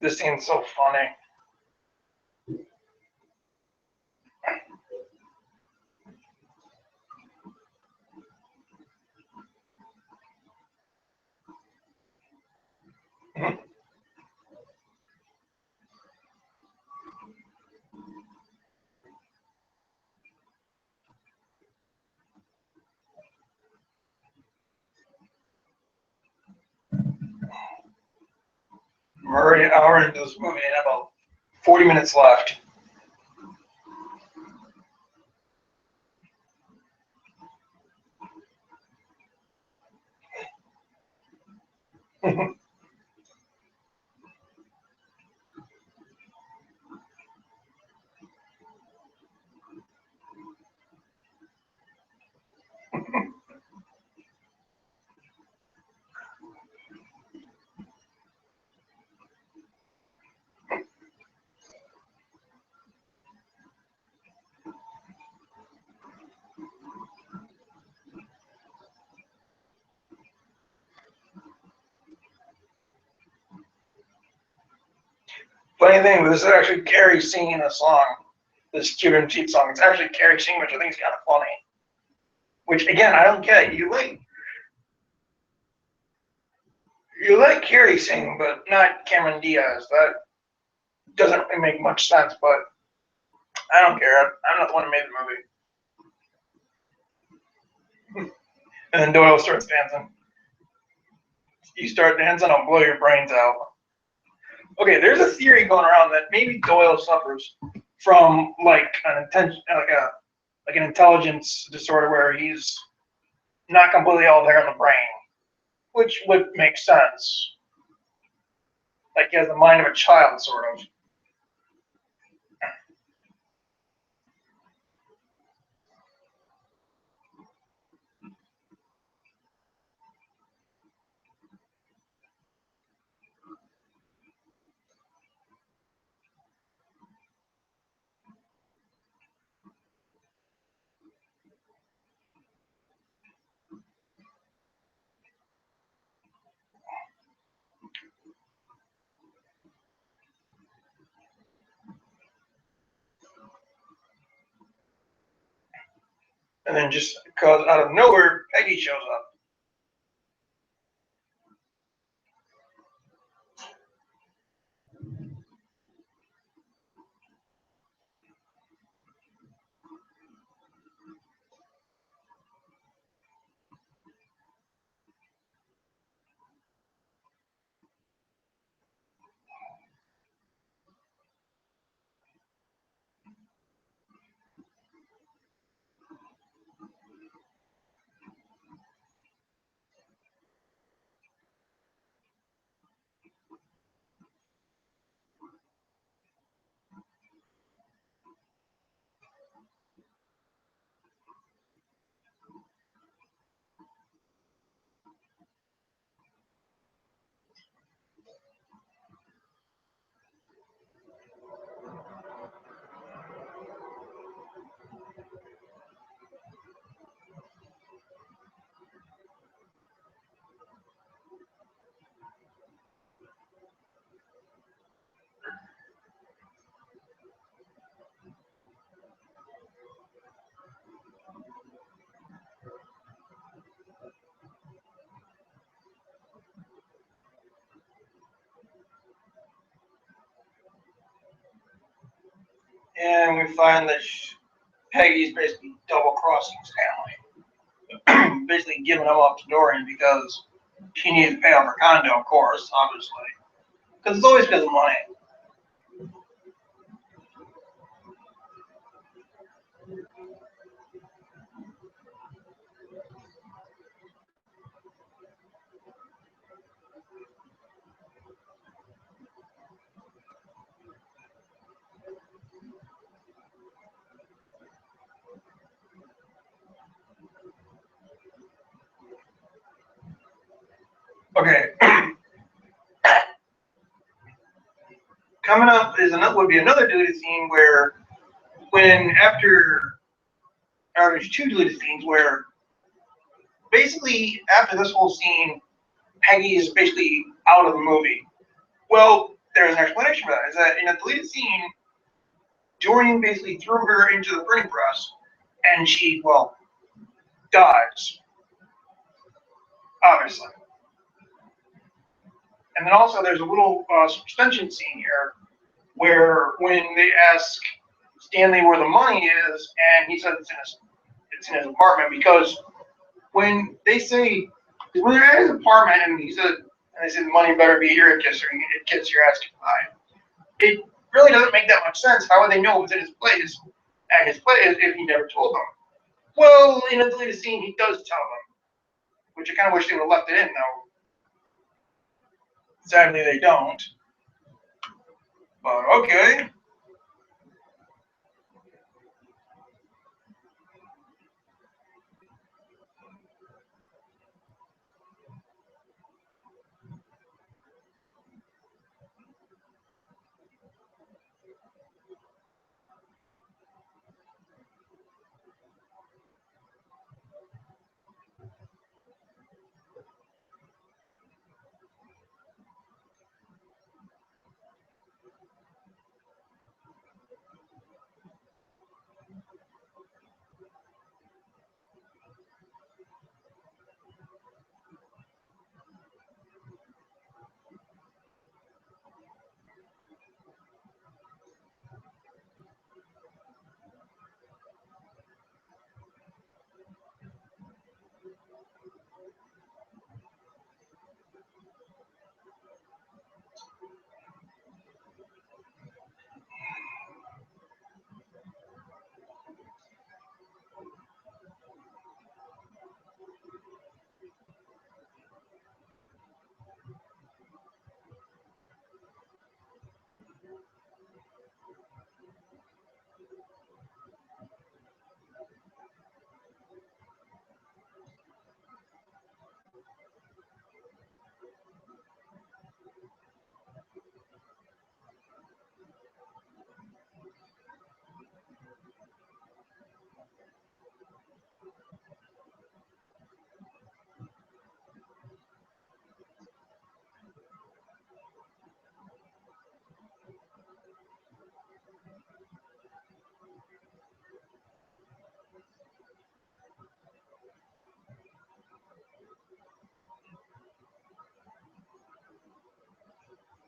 This scene's so funny. We're already an hour into this movie and about 40 minutes left. Funny thing, this is actually Carrey singing a song. This Cuban Pete song. It's actually Carrey singing, which I think is kind of funny. Which again, I don't get. You like Carrey singing, but not Cameron Diaz. That doesn't really make much sense. But I don't care. I'm not the one who made the movie. And then Doyle starts dancing. You start dancing, I'll blow your brains out. Okay, there's a theory going around that maybe Doyle suffers from like an intelligence disorder where he's not completely all there in the brain, which would make sense. Like he has the mind of a child, sort of. And then just because out of nowhere, Peggy shows up. and we find that Peggy's basically double crossing Stanley, basically giving him up to Dorian because she needs to pay off her condo, of course, obviously, because it's always because of money. Okay. Coming up would be another deleted scene where there's two deleted scenes where basically after this whole scene, Peggy is basically out of the movie. Well, there's an explanation for that. Is that in a deleted scene, Dorian basically threw her into the printing press, and she dies, obviously. And then also there's a little suspension scene here where when they ask Stanley where the money is, and he says it's in his apartment, because when they say when they're at his apartment and they said the money better be here, Ipkiss, or you get Ipkiss your ass kicked. It really doesn't make that much sense. How would they know it was at his place if he never told them? Well, in a deleted scene, he does tell them, which I kind of wish they would have left it in, though. Sadly, they don't. But okay.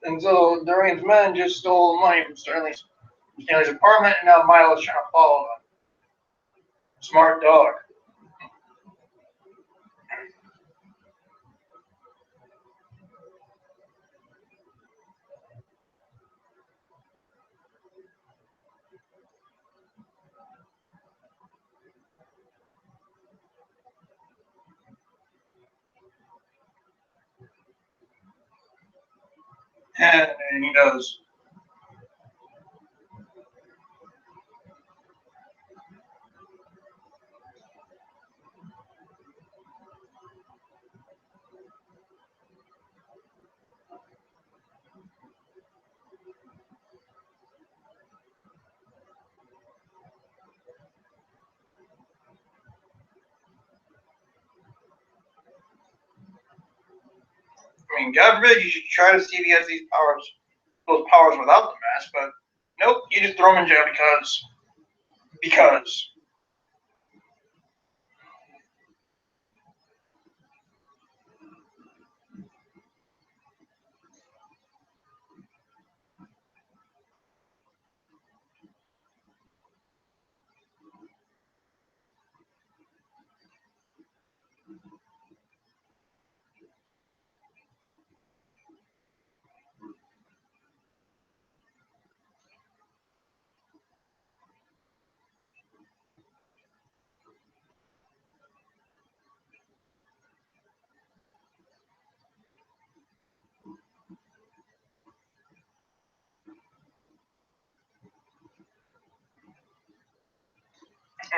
And so Dorian's men just stole the money from Stanley's apartment, and now Milo's trying to follow them. Smart dog. And he does. I mean, God forbid you should try to see if he has those powers without the mask, but nope, you just throw him in jail because.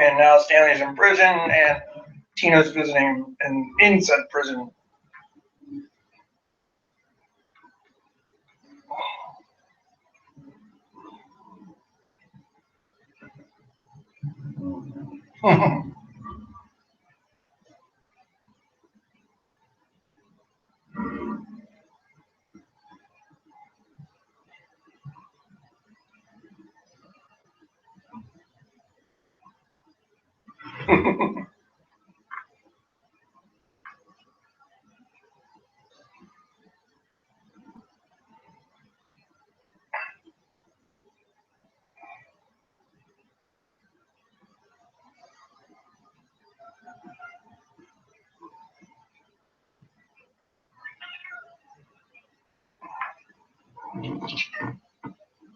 And now Stanley's in prison, and Tina's visiting an inside prison.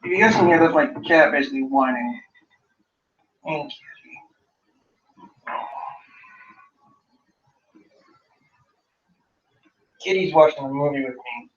If you guys can hear, that's my cat basically whining. Thank you. Kitty's watching the movie with me.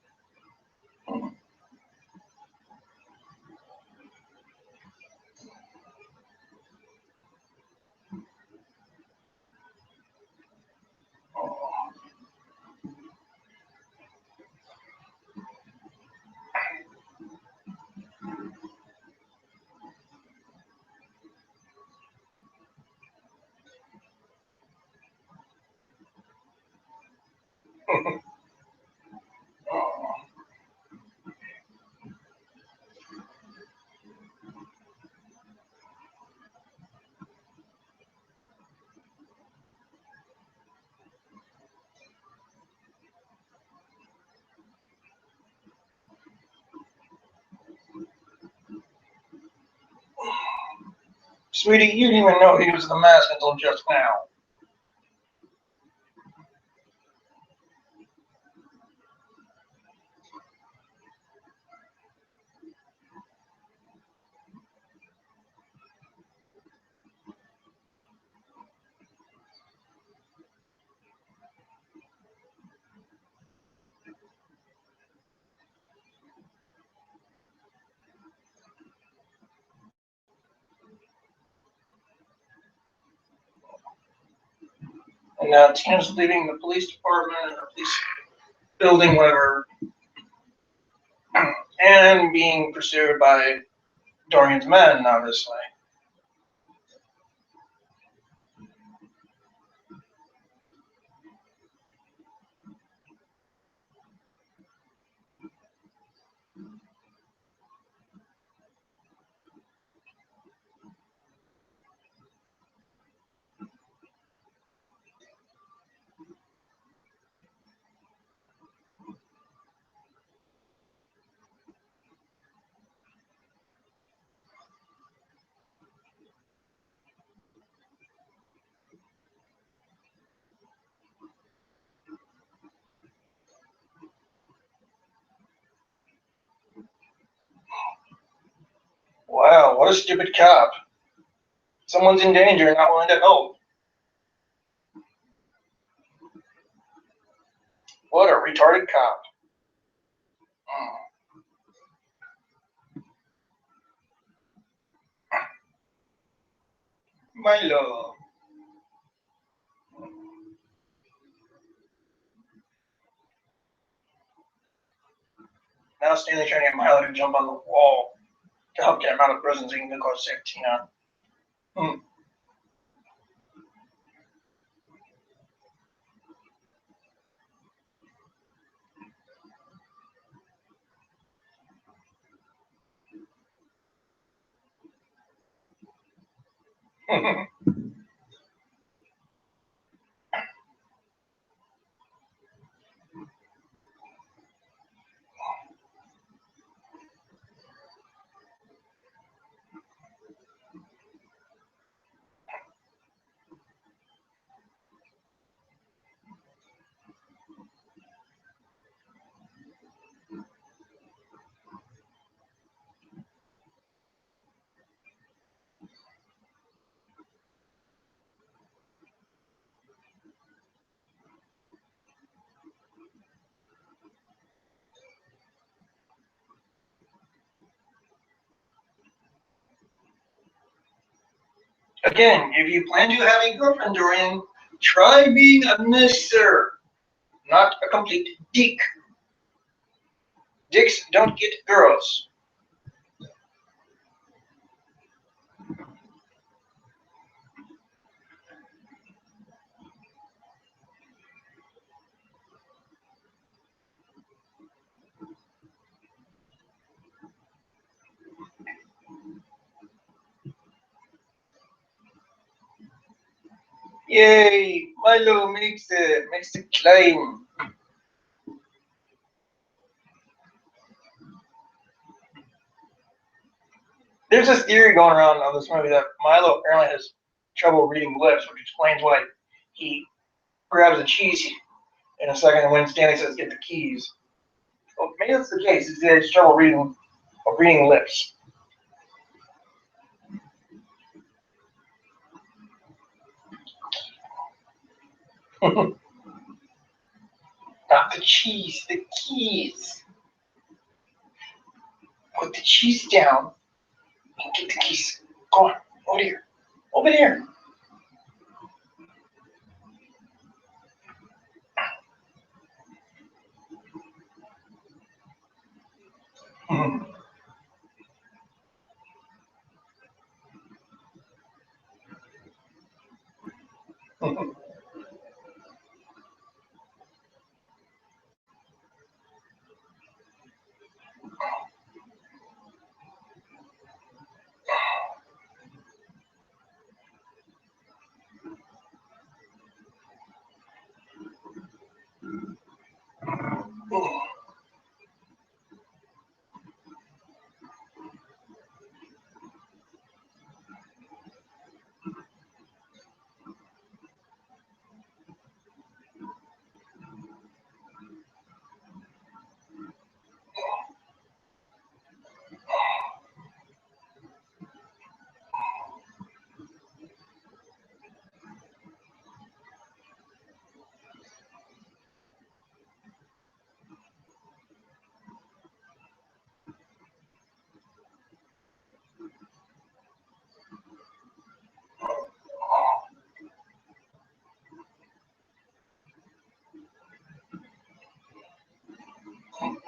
Sweetie, you didn't even know he was the mask until just now. And now Tina's leaving the police department or police building, whatever, and being pursued by Dorian's men, obviously. Wow, what a stupid cop. Someone's in danger and not willing to help. What a retarded cop. My love. Now Stanley trying to get Milo to jump on the wall to help get him out of prison so he can go save Tina. Again, if you plan to have a girlfriend, Dorian, try being a mister, not a complete dick. Dicks don't get girls. Yay! Milo makes the climb. There's this theory going around of this movie that Milo apparently has trouble reading lips, which explains why he grabs the cheese in a second when Stanley says, "Get the keys." Well, maybe that's the case. Is he has trouble reading lips. Not the cheese, the keys. Put the cheese down and get the keys. Go on, over here. Over there.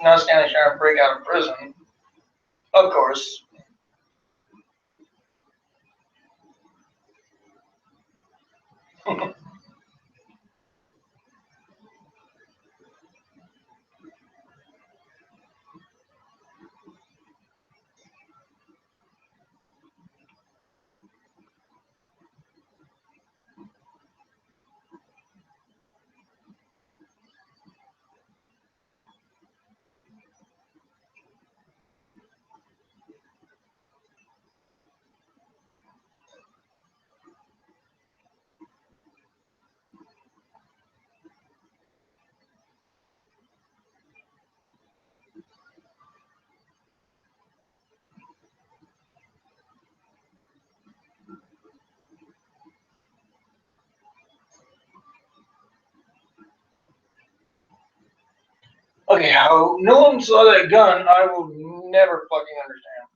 Now Stanley's trying to break out of prison. Of course. Okay, how no one saw that gun, I will never fucking understand.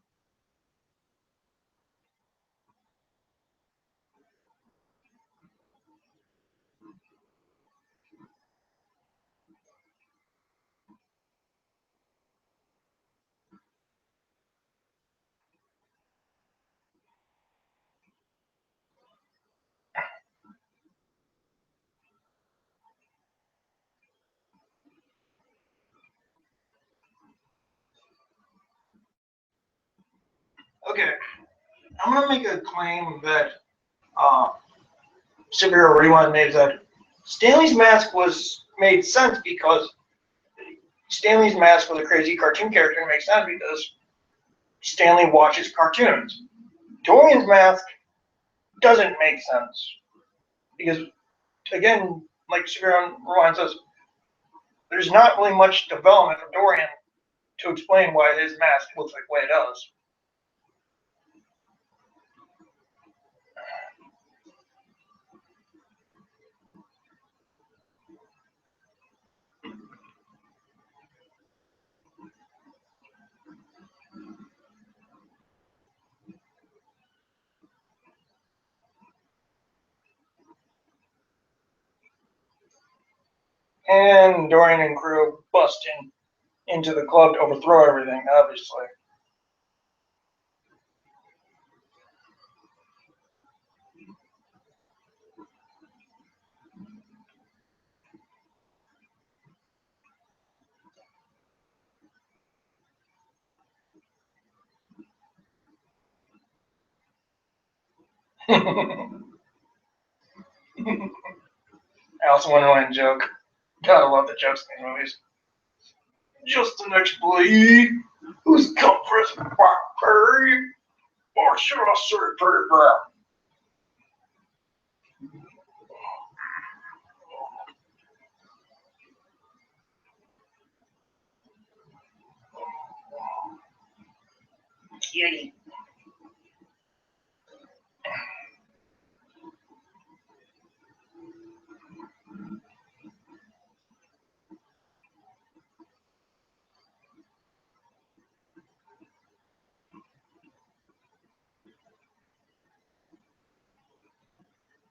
Okay, I'm gonna make a claim that uh, Superhero Rewind made that Stanley's mask was made sense because Stanley's mask was a crazy cartoon character and makes sense because Stanley watches cartoons. Dorian's mask doesn't make sense because, again, like Superhero Rewind says, there's not really much development for Dorian to explain why his mask looks like the way it does. And Dorian and crew bust into the club to overthrow everything, obviously. Alice in Wonderland joke. God, I love the jokes in these movies. Just the next bleed. Who's come for us, Perry? Or should I say Perry Brown? Kitty.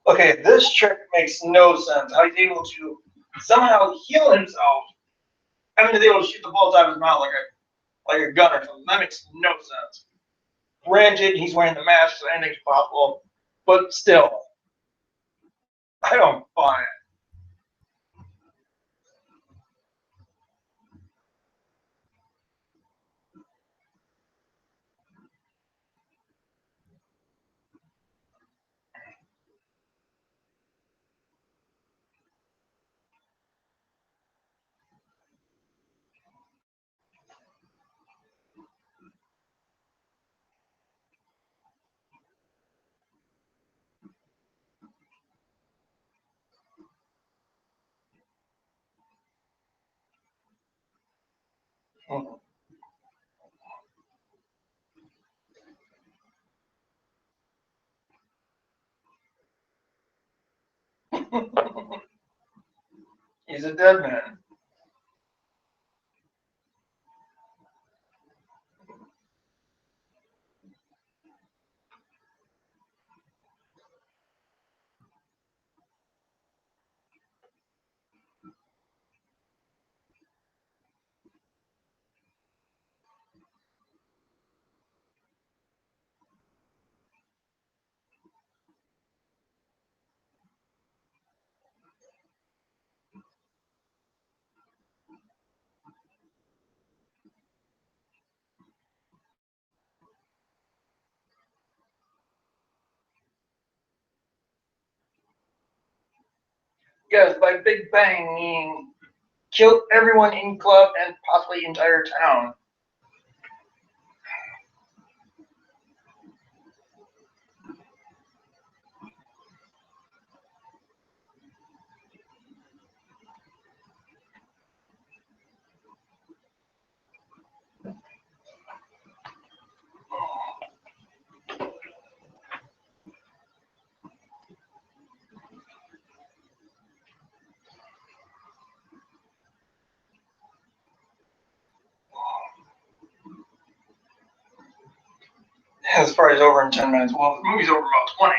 Okay, this trick makes no sense. How he's able to somehow heal himself. I mean, he's able to shoot the bullets out of his mouth like a gun or something. That makes no sense. Granted, he's wearing the mask, so anything's possible. But still, I don't buy it. He's a dead man. Yes, by Big Bang meaning killed everyone in club and possibly entire town. This party's over in 10 minutes. Well, the movie's over about 20.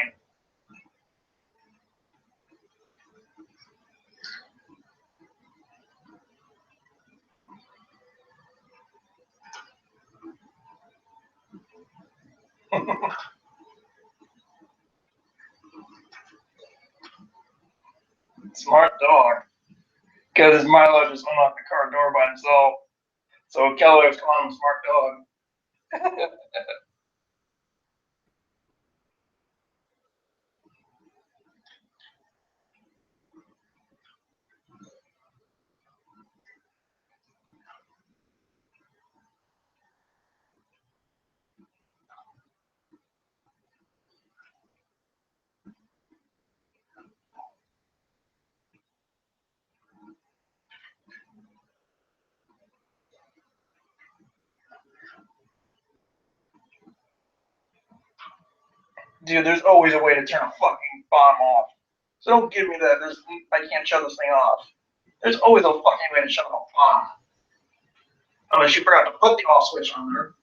Smart dog. Because his Milo just unlocked the car door by himself. So Kelly was calling him smart dog. Dude, there's always a way to turn a fucking bomb off. So don't give me that. I can't shut this thing off. There's always a fucking way to shut off a bomb. Unless you forgot to put the off switch on there.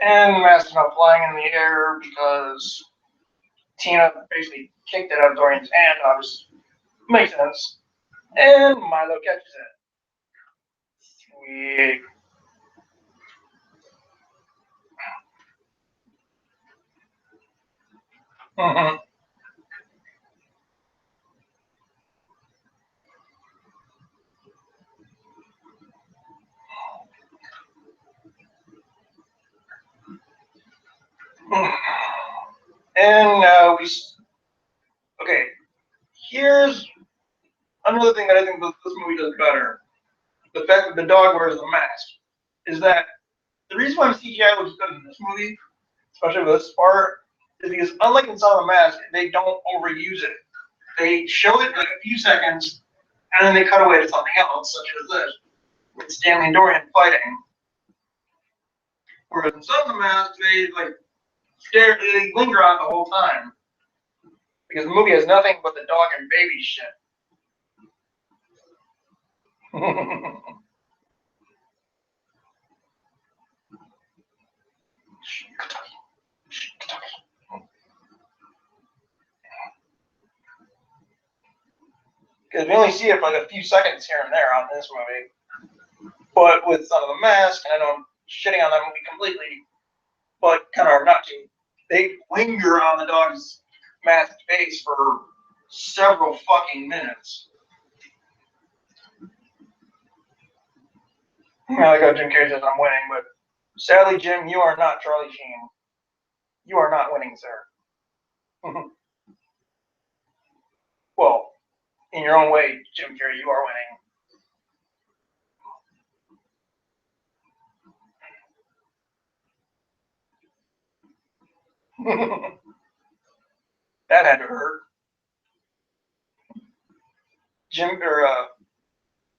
And the mask is not flying in the air because Tina basically kicked it out of Dorian's hand, obviously. Makes sense. And Milo catches it. Sweet. Mm-hmm. And now okay, here's another thing that I think this movie does better. The fact that the dog wears the mask is that the reason why CGI looks good in this movie, especially with this part, is because unlike in Son of the Mask, they don't overuse it. They show it like a few seconds, and then they cut away to something else, such as this, with Stanley and Dorian fighting. Whereas in Son of the Mask, they linger on the whole time. Because the movie has nothing but the dog and baby shit. Because we only see it for like a few seconds here and there on this movie. But with Son of the Mask, and I know I'm shitting on that movie completely, but kind of not to, they linger on the dog's masked face for several fucking minutes. I like how Jim Carrey says I'm winning, but sadly, Jim, you are not Charlie Sheen. You are not winning, sir. Well, in your own way, Jim Carrey, you are winning. That had to hurt.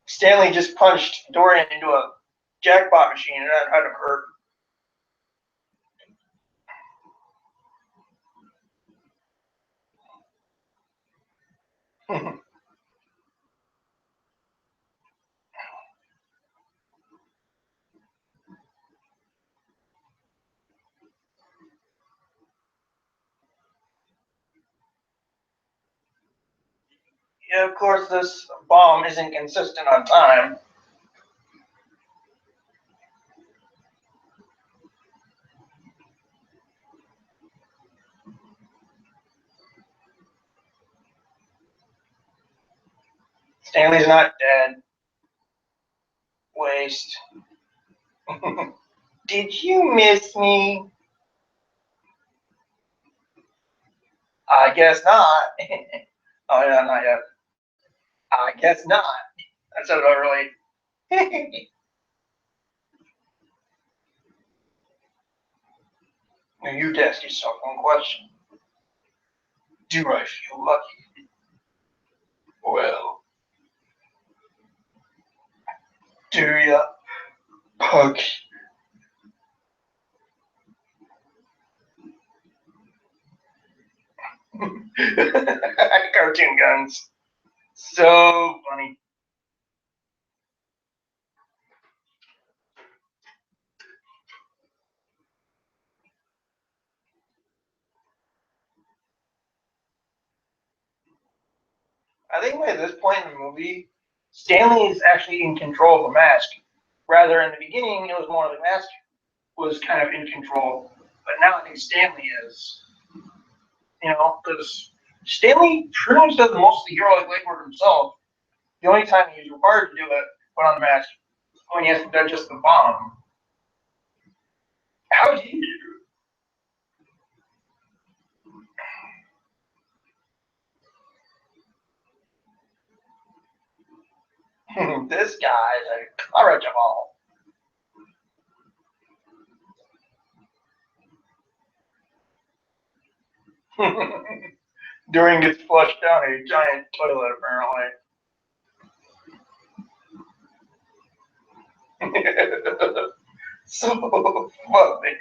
Stanley just punched Dorian into a jackpot machine, and that had to hurt. Yeah, of course, this bomb isn't consistent on time. Stanley's not dead. Waste. Did you miss me? I guess not. Oh, yeah, not yet. I guess not. That sounded really. Now you ask yourself one question. Do I feel lucky? Well, do ya? Pug. Cartoon guns. So funny. I think by this point in the movie, Stanley is actually in control of the mask. Rather, in the beginning, it was more the mask was kind of in control. But now I think Stanley is. You know, because Stanley pretty much does most of the heroic legwork himself. The only time he's required to do it, put on the mask, when he has to digest the bomb. How did he do it? This guy's a corrigible. During gets flushed down a giant toilet, apparently. So funny.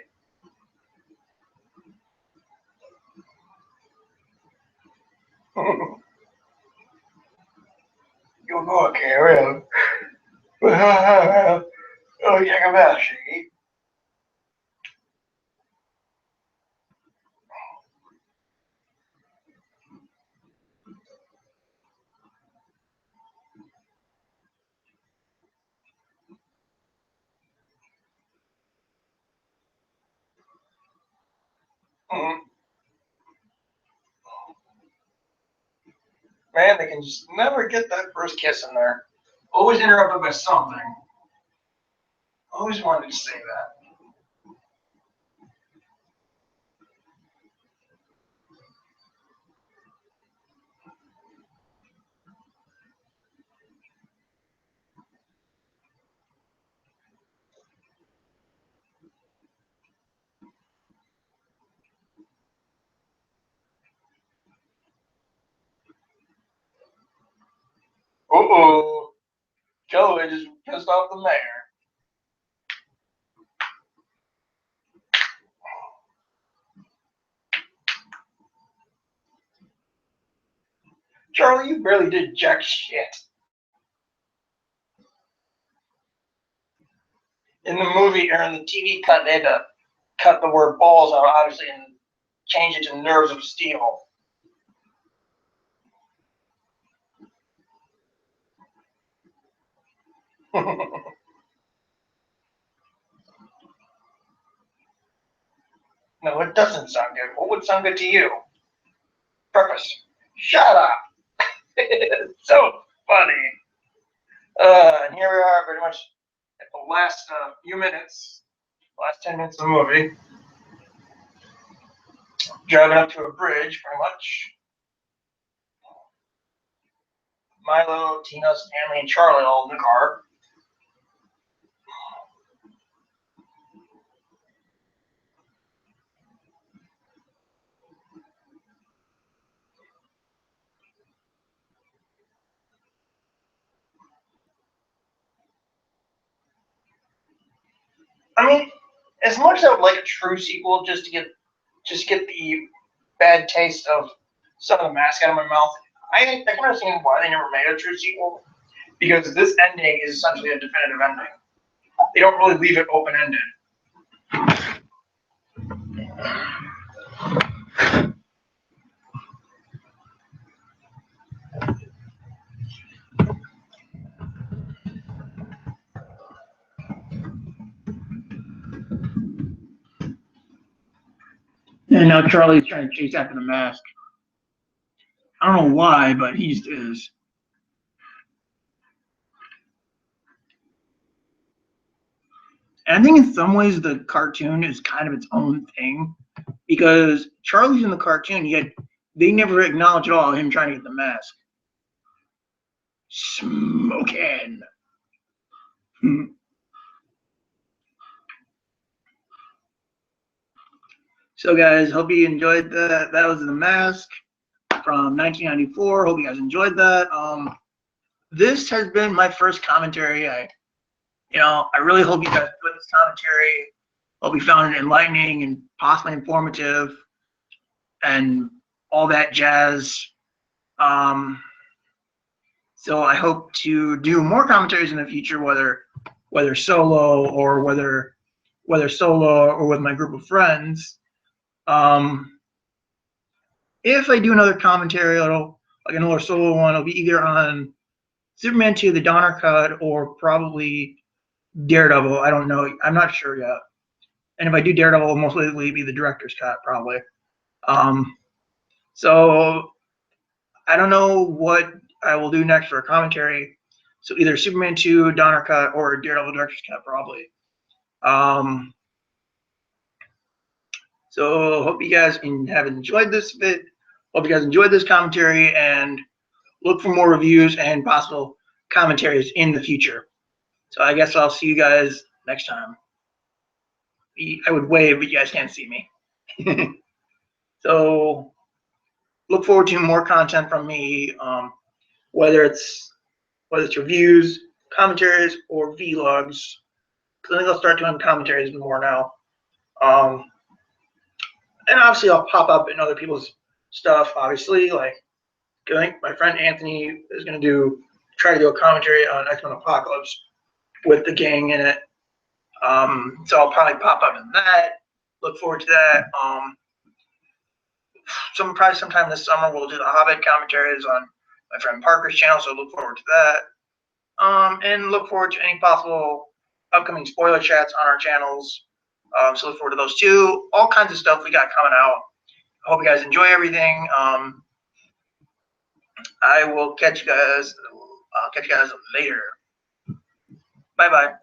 Eu vou querer. Oh, Yagabashi. Mhm. Man, they can just never get that first kiss in there. Always interrupted by something. Always wanted to say that. Uh-oh. Joey just pissed off the mayor. Charlie, you barely did jack shit. In the movie or in the TV cut, they had to cut the word balls out, obviously, and change it to nerves of steel. No, it doesn't sound good. What would sound good to you? Preface. Shut up. It's so funny. And here we are, pretty much at the last few minutes, last 10 minutes of the movie. Driving up to a bridge, pretty much. Milo, Tina, Stanley, and Charlie all in the car. I mean, as much as I would like a true sequel just to get the bad taste of some of the mask out of my mouth, I can understand why they never made a true sequel, because this ending is essentially a definitive ending. They don't really leave it open ended. And now Charlie's trying to chase after the mask. I don't know why, but he just is. And I think in some ways the cartoon is kind of its own thing, because Charlie's in the cartoon, yet they never acknowledge at all him trying to get the mask. Smoking. So guys, hope you enjoyed that. That was The Mask from 1994. Hope you guys enjoyed that. This has been my first commentary. I really hope you guys enjoyed this commentary. Hope you found it enlightening and possibly informative and all that jazz. So I hope to do more commentaries in the future, whether solo or whether solo or with my group of friends. If I do another commentary, like another solo one, it'll be either on Superman 2, the Donner Cut, or probably Daredevil. I don't know. I'm not sure yet. And if I do Daredevil, it'll most likely be the director's cut, probably. So I don't know what I will do next for a commentary. So either Superman 2, Donner Cut, or Daredevil director's cut, probably. So hope you guys have enjoyed this bit. Hope you guys enjoyed this commentary, and look for more reviews and possible commentaries in the future. So I guess I'll see you guys next time. I would wave, but you guys can't see me. So look forward to more content from me, whether it's reviews, commentaries, or vlogs. Because I think I'll start doing commentaries more now. And obviously I'll pop up in other people's stuff, obviously. Like, I think my friend Anthony is going to try to do a commentary on X-Men Apocalypse with the gang in it. So I'll probably pop up in that. Look forward to that. Probably sometime this summer we'll do the Hobbit commentaries on my friend Parker's channel, so look forward to that. And look forward to any possible upcoming spoiler chats on our channels. So look forward to those too. All kinds of stuff we got coming out. I hope you guys enjoy everything. I will catch you guys. I'll catch you guys later. Bye bye.